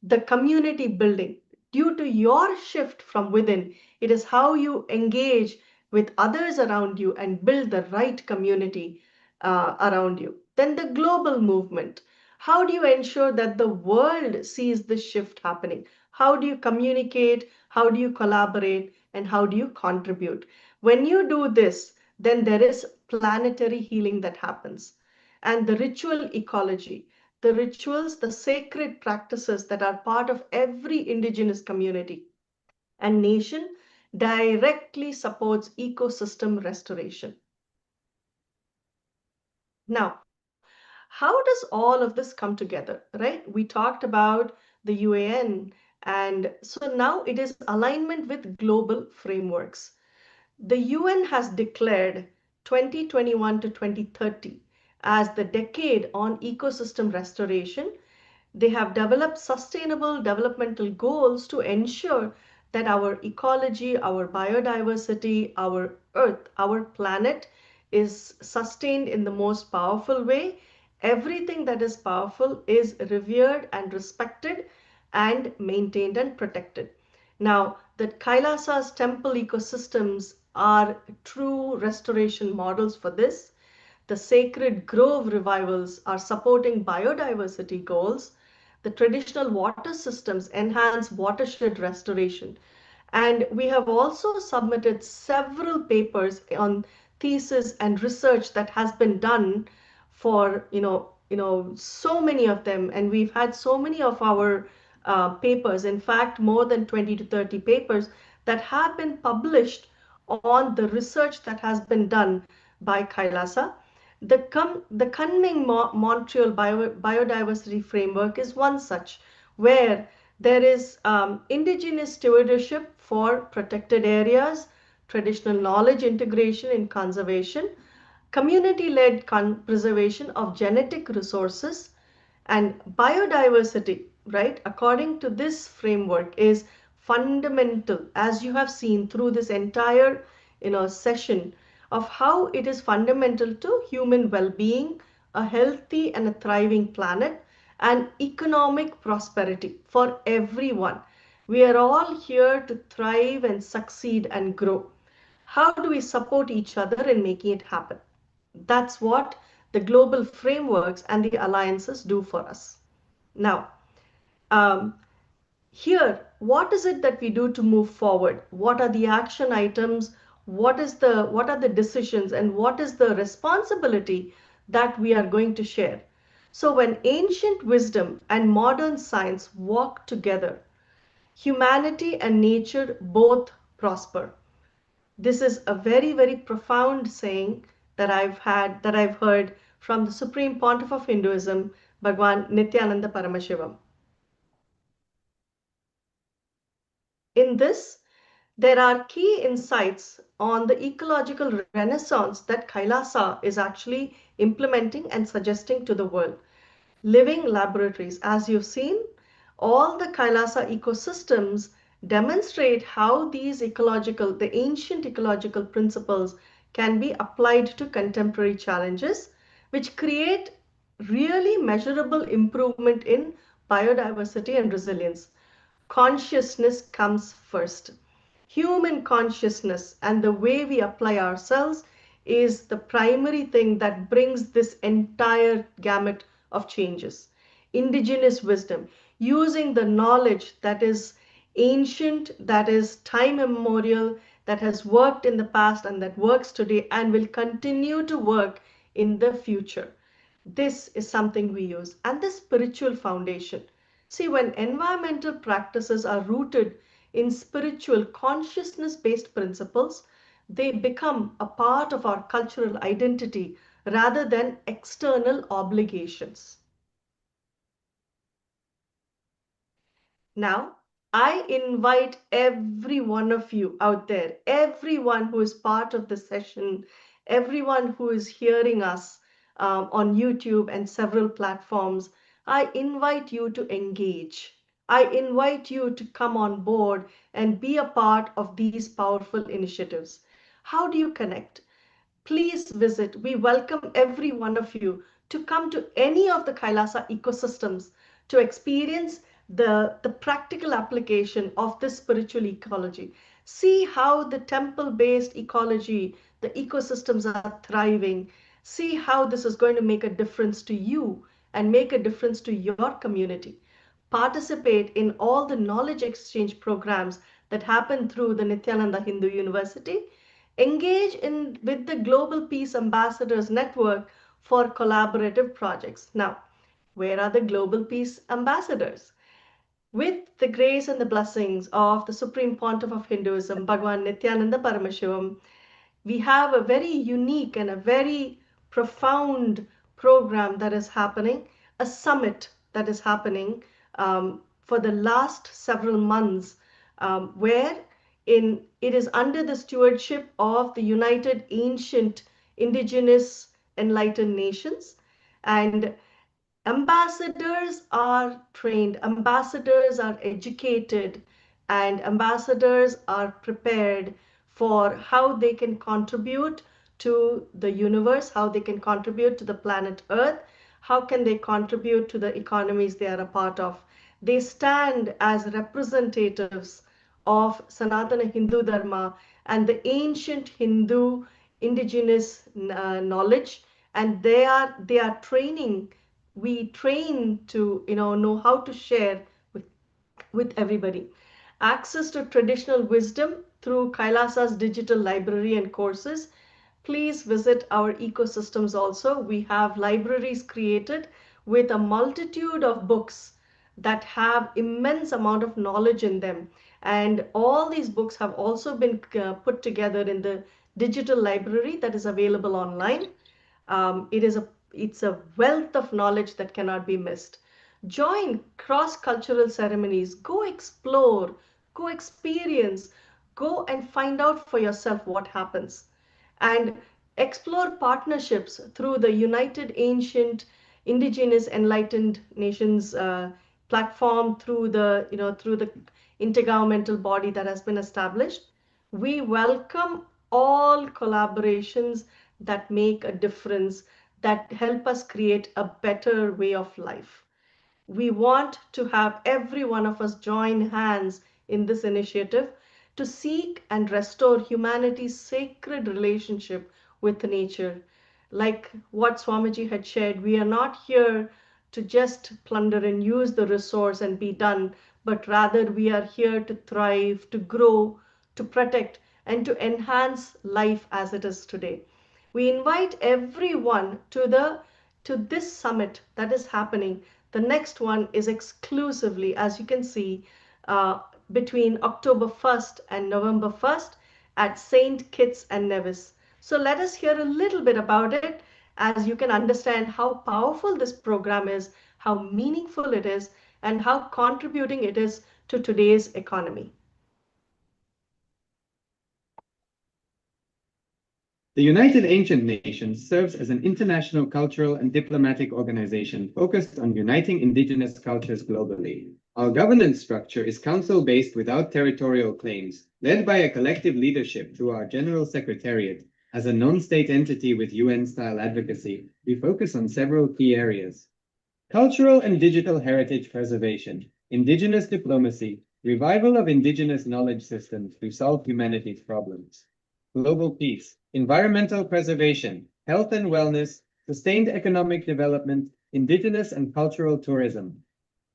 the community building. Due to your shift from within, it is how you engage with others around you and build the right community around you. Then the global movement. How do you ensure that the world sees this shift happening? How do you communicate? How do you collaborate? And how do you contribute? When you do this, then there is planetary healing that happens. And the ritual ecology, the rituals, the sacred practices that are part of every indigenous community and nation directly supports ecosystem restoration. Now, how does all of this come together, right? We talked about the UAN, and so now it is alignment with global frameworks. The UN has declared 2021 to 2030 as the decade on ecosystem restoration. They have developed sustainable developmental goals to ensure that our ecology, our biodiversity, our earth, our planet is sustained in the most powerful way. Everything that is powerful is revered and respected and maintained and protected. Now, the Kailasa's temple ecosystems are true restoration models for this. The sacred grove revivals are supporting biodiversity goals. The traditional water systems enhance watershed restoration. And we have also submitted several papers on thesis and research that has been done for, so many of them. And we've had so many of our papers, in fact, more than 20 to 30 papers that have been published on the research that has been done by Kailasa. The Kunming Montreal Biodiversity Framework is one such, where there is indigenous stewardship for protected areas, traditional knowledge integration in conservation, community-led preservation of genetic resources, and biodiversity, right, according to this framework, is fundamental, as you have seen through this entire session, of how it is fundamental to human well-being, a healthy and a thriving planet, and economic prosperity for everyone. We are all here to thrive and succeed and grow. How do we support each other in making it happen? That's what the global frameworks and the alliances do for us. Now, um, here, what is it that we do to move forward? What are the action items? What are the decisions, and what is the responsibility that we are going to share? So when ancient wisdom and modern science walk together, humanity and nature both prosper. This is a very, very profound saying that I've heard from the Supreme Pontiff of Hinduism, Bhagwan Nityananda Paramashivam. In this, there are key insights on the ecological renaissance that Kailasa is actually implementing and suggesting to the world. Living laboratories, as you've seen, all the Kailasa ecosystems demonstrate how the ancient ecological principles can be applied to contemporary challenges, which create really measurable improvement in biodiversity and resilience. Consciousness comes first. Human consciousness and the way we apply ourselves is the primary thing that brings this entire gamut of changes. Indigenous wisdom, using the knowledge that is ancient, that is time immemorial, that has worked in the past and that works today and will continue to work in the future. This is something we use. And the spiritual foundation. See, when environmental practices are rooted in spiritual consciousness-based principles, they become a part of our cultural identity rather than external obligations. Now, I invite every one of you out there, everyone who is part of the session, everyone who is hearing us on YouTube and several platforms, I invite you to engage. I invite you to come on board and be a part of these powerful initiatives. How do you connect? Please visit. We welcome every one of you to come to any of the Kailasa ecosystems to experience the practical application of this spiritual ecology. See how the temple-based ecology, the ecosystems are thriving. See how this is going to make a difference to you and make a difference to your community. Participate in all the knowledge exchange programs that happen through the Nityananda Hindu University. Engage with the Global Peace Ambassadors Network for collaborative projects. Now, where are the Global Peace Ambassadors? With the grace and the blessings of the Supreme Pontiff of Hinduism, Bhagwan Nityananda Paramashivam, we have a very unique and a very profound program that is happening, a summit that is happening for the last several months, where it is under the stewardship of the United Ancient Indigenous Enlightened Nations. And Ambassadors are trained, ambassadors are educated, and ambassadors are prepared for how they can contribute to the universe, how they can contribute to the planet Earth, how can they contribute to the economies they are a part of. They stand as representatives of Sanatana Hindu Dharma and the ancient Hindu indigenous knowledge, and they are training. We train to know how to share with everybody. Access to traditional wisdom through Kailasa's digital library and courses. Please visit our ecosystems also. We have libraries created with a multitude of books that have immense amount of knowledge in them. And all these books have also been put together in the digital library that is available online. It's a wealth of knowledge that cannot be missed. Join cross-cultural ceremonies. Go explore, go experience, go and find out for yourself what happens. And explore partnerships through the United Ancient Indigenous Enlightened Nations platform, through the intergovernmental body that has been established. We welcome all collaborations that make a difference, that help us create a better way of life. We want to have every one of us join hands in this initiative to seek and restore humanity's sacred relationship with nature. Like what Swamiji had shared, we are not here to just plunder and use the resource and be done, but rather we are here to thrive, to grow, to protect, and to enhance life as it is today. We invite everyone to this summit that is happening. The next one is exclusively, as you can see, between October 1st and November 1st at St. Kitts and Nevis. So let us hear a little bit about it, as you can understand how powerful this program is, how meaningful it is, and how contributing it is to today's economy. The United Ancient Nations serves as an international cultural and diplomatic organization focused on uniting indigenous cultures globally. Our governance structure is council-based without territorial claims, led by a collective leadership through our General Secretariat. As a non-state entity with UN-style advocacy, we focus on several key areas: cultural and digital heritage preservation, indigenous diplomacy, revival of indigenous knowledge systems to solve humanity's problems, global peace, environmental preservation, health and wellness, sustained economic development, indigenous and cultural tourism.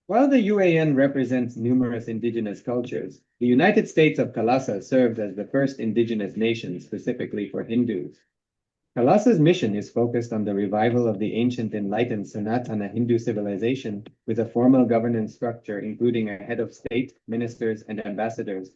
While the UAN represents numerous indigenous cultures, the United States of Kailasa served as the first indigenous nation specifically for Hindus. Kailasa's mission is focused on the revival of the ancient enlightened Sanatana Hindu civilization with a formal governance structure including a head of state, ministers, and ambassadors.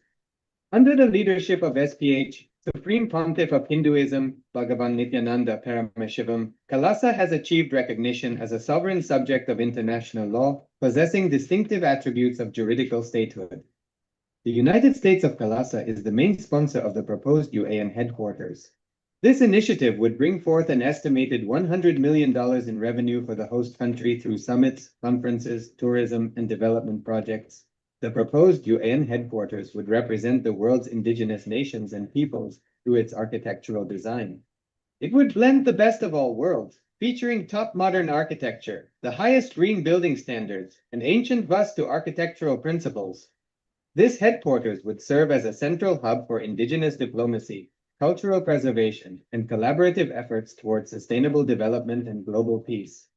Under the leadership of SPH, Supreme Pontiff of Hinduism, Bhagavan Nityananda Parameshivam, Kailasa has achieved recognition as a sovereign subject of international law, possessing distinctive attributes of juridical statehood. The United States of Kailasa is the main sponsor of the proposed UAN headquarters. This initiative would bring forth an estimated $100 million in revenue for the host country through summits, conferences, tourism, and development projects. The proposed UN headquarters would represent the world's indigenous nations and peoples through its architectural design. It would blend the best of all worlds, featuring top modern architecture, the highest green building standards, and ancient Vastu architectural principles. This headquarters would serve as a central hub for indigenous diplomacy, cultural preservation, and collaborative efforts towards sustainable development and global peace.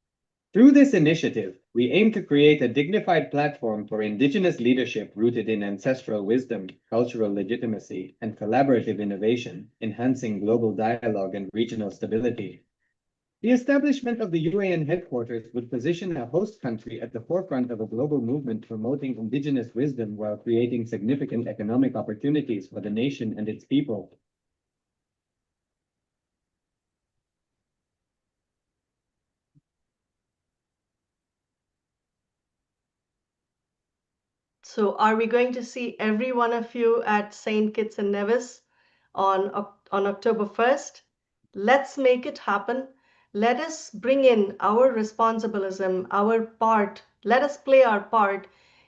Through this initiative, we aim to create a dignified platform for indigenous leadership rooted in ancestral wisdom, cultural legitimacy, and collaborative innovation, enhancing global dialogue and regional stability. The establishment of the UAN headquarters would position a host country at the forefront of a global movement promoting indigenous wisdom while creating significant economic opportunities for the nation and its people. So are we going to see every one of you at St. Kitts and Nevis on October 1st? Let's make it happen. Let us bring in our responsibilism, our part. Let us play our part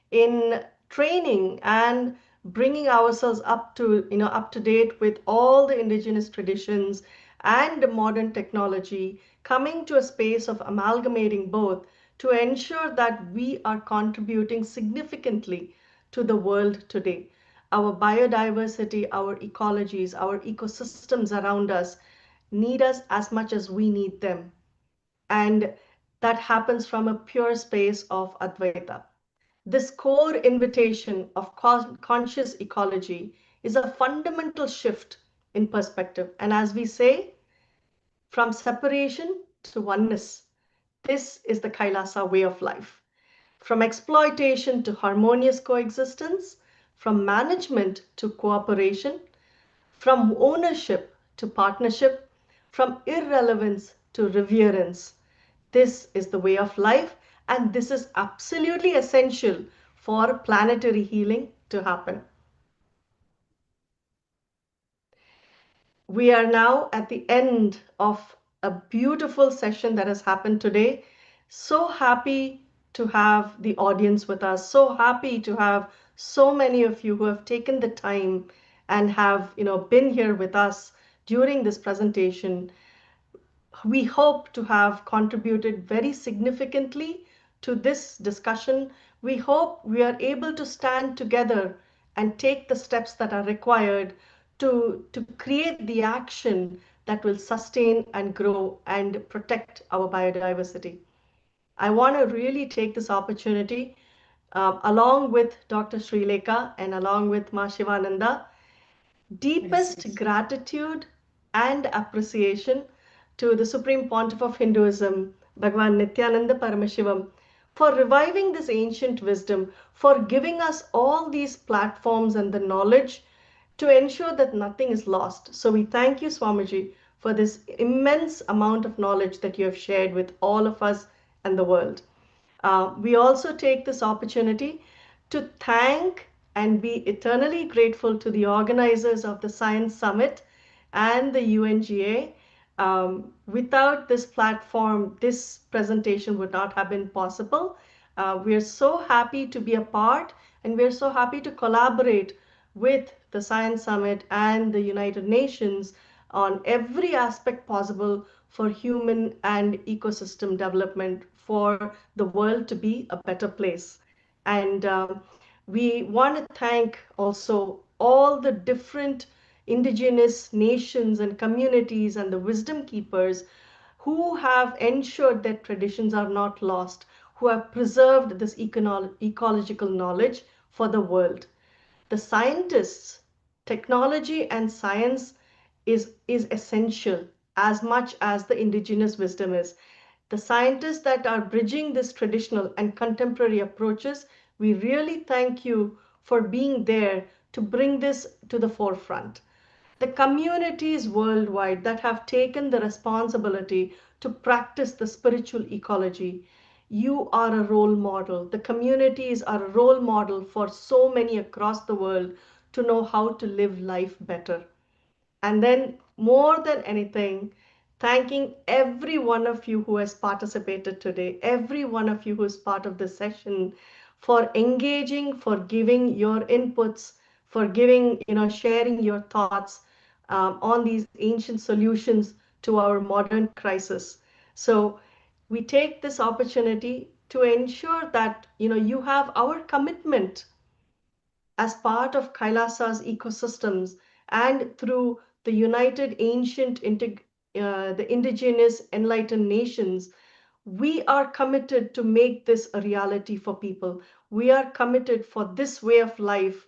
in training and bringing ourselves up to, up to date with all the indigenous traditions and modern technology, coming to a space of amalgamating both to ensure that we are contributing significantly to the world today. Our biodiversity, our ecologies, our ecosystems around us need us as much as we need them. And that happens from a pure space of Advaita. This core invitation of conscious ecology is a fundamental shift in perspective. And as we say, from separation to oneness, this is the Kailasa way of life. From exploitation to harmonious coexistence, from management to cooperation, from ownership to partnership, from irrelevance to reverence. This is the way of life, and this is absolutely essential for planetary healing to happen. We are now at the end of a beautiful session that has happened today. So happy to have the audience with us. So happy to have so many of you who have taken the time and have, been here with us during this presentation. We hope to have contributed very significantly to this discussion. We hope we are able to stand together and take the steps that are required to create the action that will sustain and grow and protect our biodiversity. I want to really take this opportunity, along with Dr. Srilekha and along with Ma Shivananda, deepest gratitude and appreciation to the Supreme Pontiff of Hinduism, Bhagavan Nityananda Paramashivam, for reviving this ancient wisdom, for giving us all these platforms and the knowledge to ensure that nothing is lost. So we thank you, Swamiji, for this immense amount of knowledge that you have shared with all of us and the world. We also take this opportunity to thank and be eternally grateful to the organizers of the Science Summit and the UNGA. Without this platform, this presentation would not have been possible. We are so happy to be a part, and we are so happy to collaborate with the Science Summit and the United Nations on every aspect possible for human and ecosystem development, for the world to be a better place. And we want to thank also all the different indigenous nations and communities and the wisdom keepers who have ensured that traditions are not lost, who have preserved this ecological knowledge for the world. The scientists, technology and science is essential as much as the indigenous wisdom is. The scientists that are bridging this traditional and contemporary approaches, we really thank you for being there to bring this to the forefront. The communities worldwide that have taken the responsibility to practice the spiritual ecology, you are a role model. The communities are a role model for so many across the world to know how to live life better. And then, more than anything, thanking every one of you who has participated today, every one of you who is part of this session, for engaging, for giving your inputs, for giving, sharing your thoughts on these ancient solutions to our modern crisis. So we take this opportunity to ensure that, you have our commitment as part of Kailasa's ecosystems and through the United Ancient the Indigenous Enlightened Nations. We are committed to make this a reality for people. We are committed for this way of life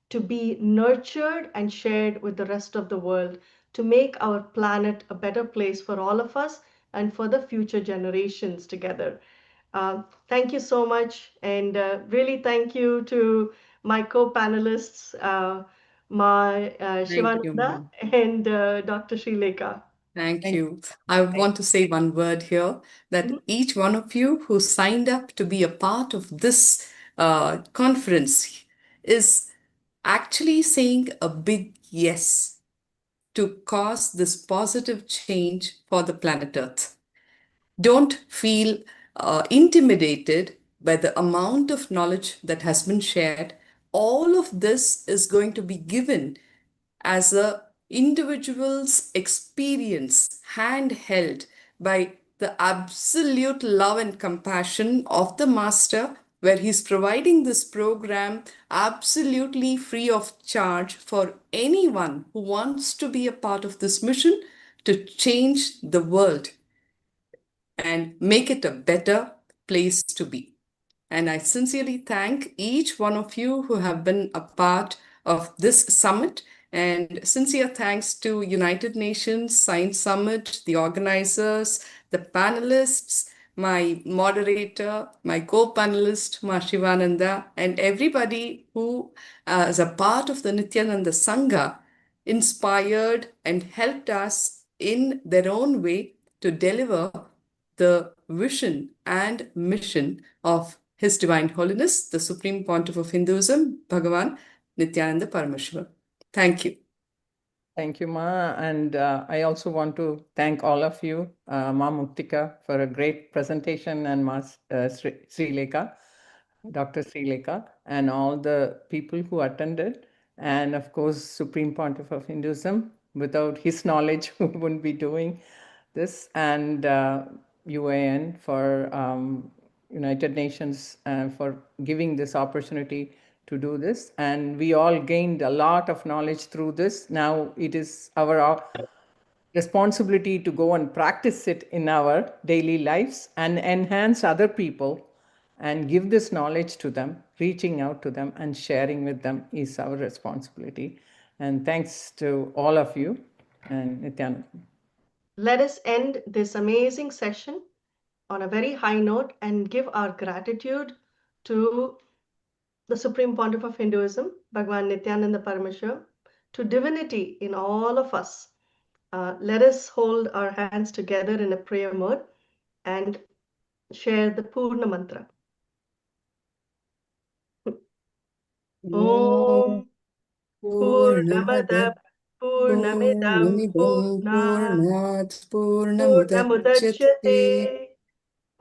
to be nurtured and shared with the rest of the world, to make our planet a better place for all of us and for the future generations together. Thank you so much, and really thank you to my co-panelists, my Thank you, Shivananda ma'am. and Dr. Srilekha. Thank Thank you. I want to say one word here that each one of you who signed up to be a part of this conference is actually saying a big yes to cause this positive change for the planet Earth. Don't feel intimidated by the amount of knowledge that has been shared. All of this is going to be given as a individual's experience, handheld by the absolute love and compassion of the master, where he's providing this program absolutely free of charge for anyone who wants to be a part of this mission to change the world and make it a better place to be. And I sincerely thank each one of you who have been a part of this summit. And sincere thanks to United Nations Science Summit, the organizers, the panelists, my moderator, my co-panelist, Ma Shivananda, and everybody who, as a part of the Nityananda Sangha, inspired and helped us in their own way to deliver the vision and mission of His Divine Holiness, the Supreme Pontiff of Hinduism, Bhagavan Nityananda Paramashiva. Thank you. Thank you, Ma. And I also want to thank all of you, Ma Muktika, for a great presentation, and Ma Sri Lekha, Dr. Sri Lekha, and all the people who attended. And of course, Supreme Pontiff of Hinduism. Without his knowledge, we wouldn't be doing this. And UAN for United Nations for giving this opportunity to do this. And we all gained a lot of knowledge through this. Now it is our responsibility to go and practice it in our daily lives and enhance other people and give this knowledge to them. Reaching out to them and sharing with them is our responsibility. And thanks to all of you and Nityananda. Let us end this amazing session on a very high note and give our gratitude to the Supreme Pontiff of Hinduism, Bhagavan Nityananda Paramashiva, to divinity in all of us. Let us hold our hands together in a prayer mode and share the Purna Mantra. Om Purnamada Purnamidam Purnamidam Purna Purnat Purnamudachyate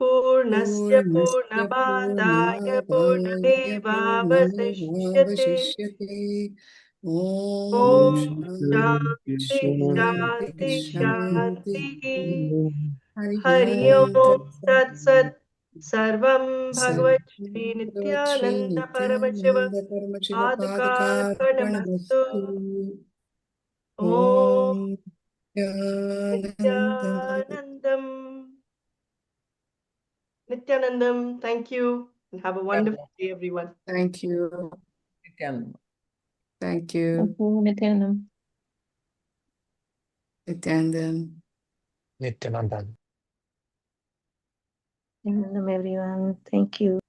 Purnamudachyate Purnasya Purnasya Purnabadaya Purnadaya Purnamevavasishyate. Purnamevavasishyate. Om Om Shanti Shanti Shanti Shanti Shanti. Shanti. Hari Hari Om Om Tat Tat Sat. Sarvam Bhagavat Shri Sarvam Shri Nityananda Paramashiva Nityananda Paramashiva Padukarpanamastu. Padukarpanastu. Om Om Nityanandam. Nityanandam. Nityanandam, thank you and have a wonderful day, everyone. Thank you. Nityananda. Thank you. Nityanandam. Nityanandam. Nityananda. Nityanandam, everyone. Thank you.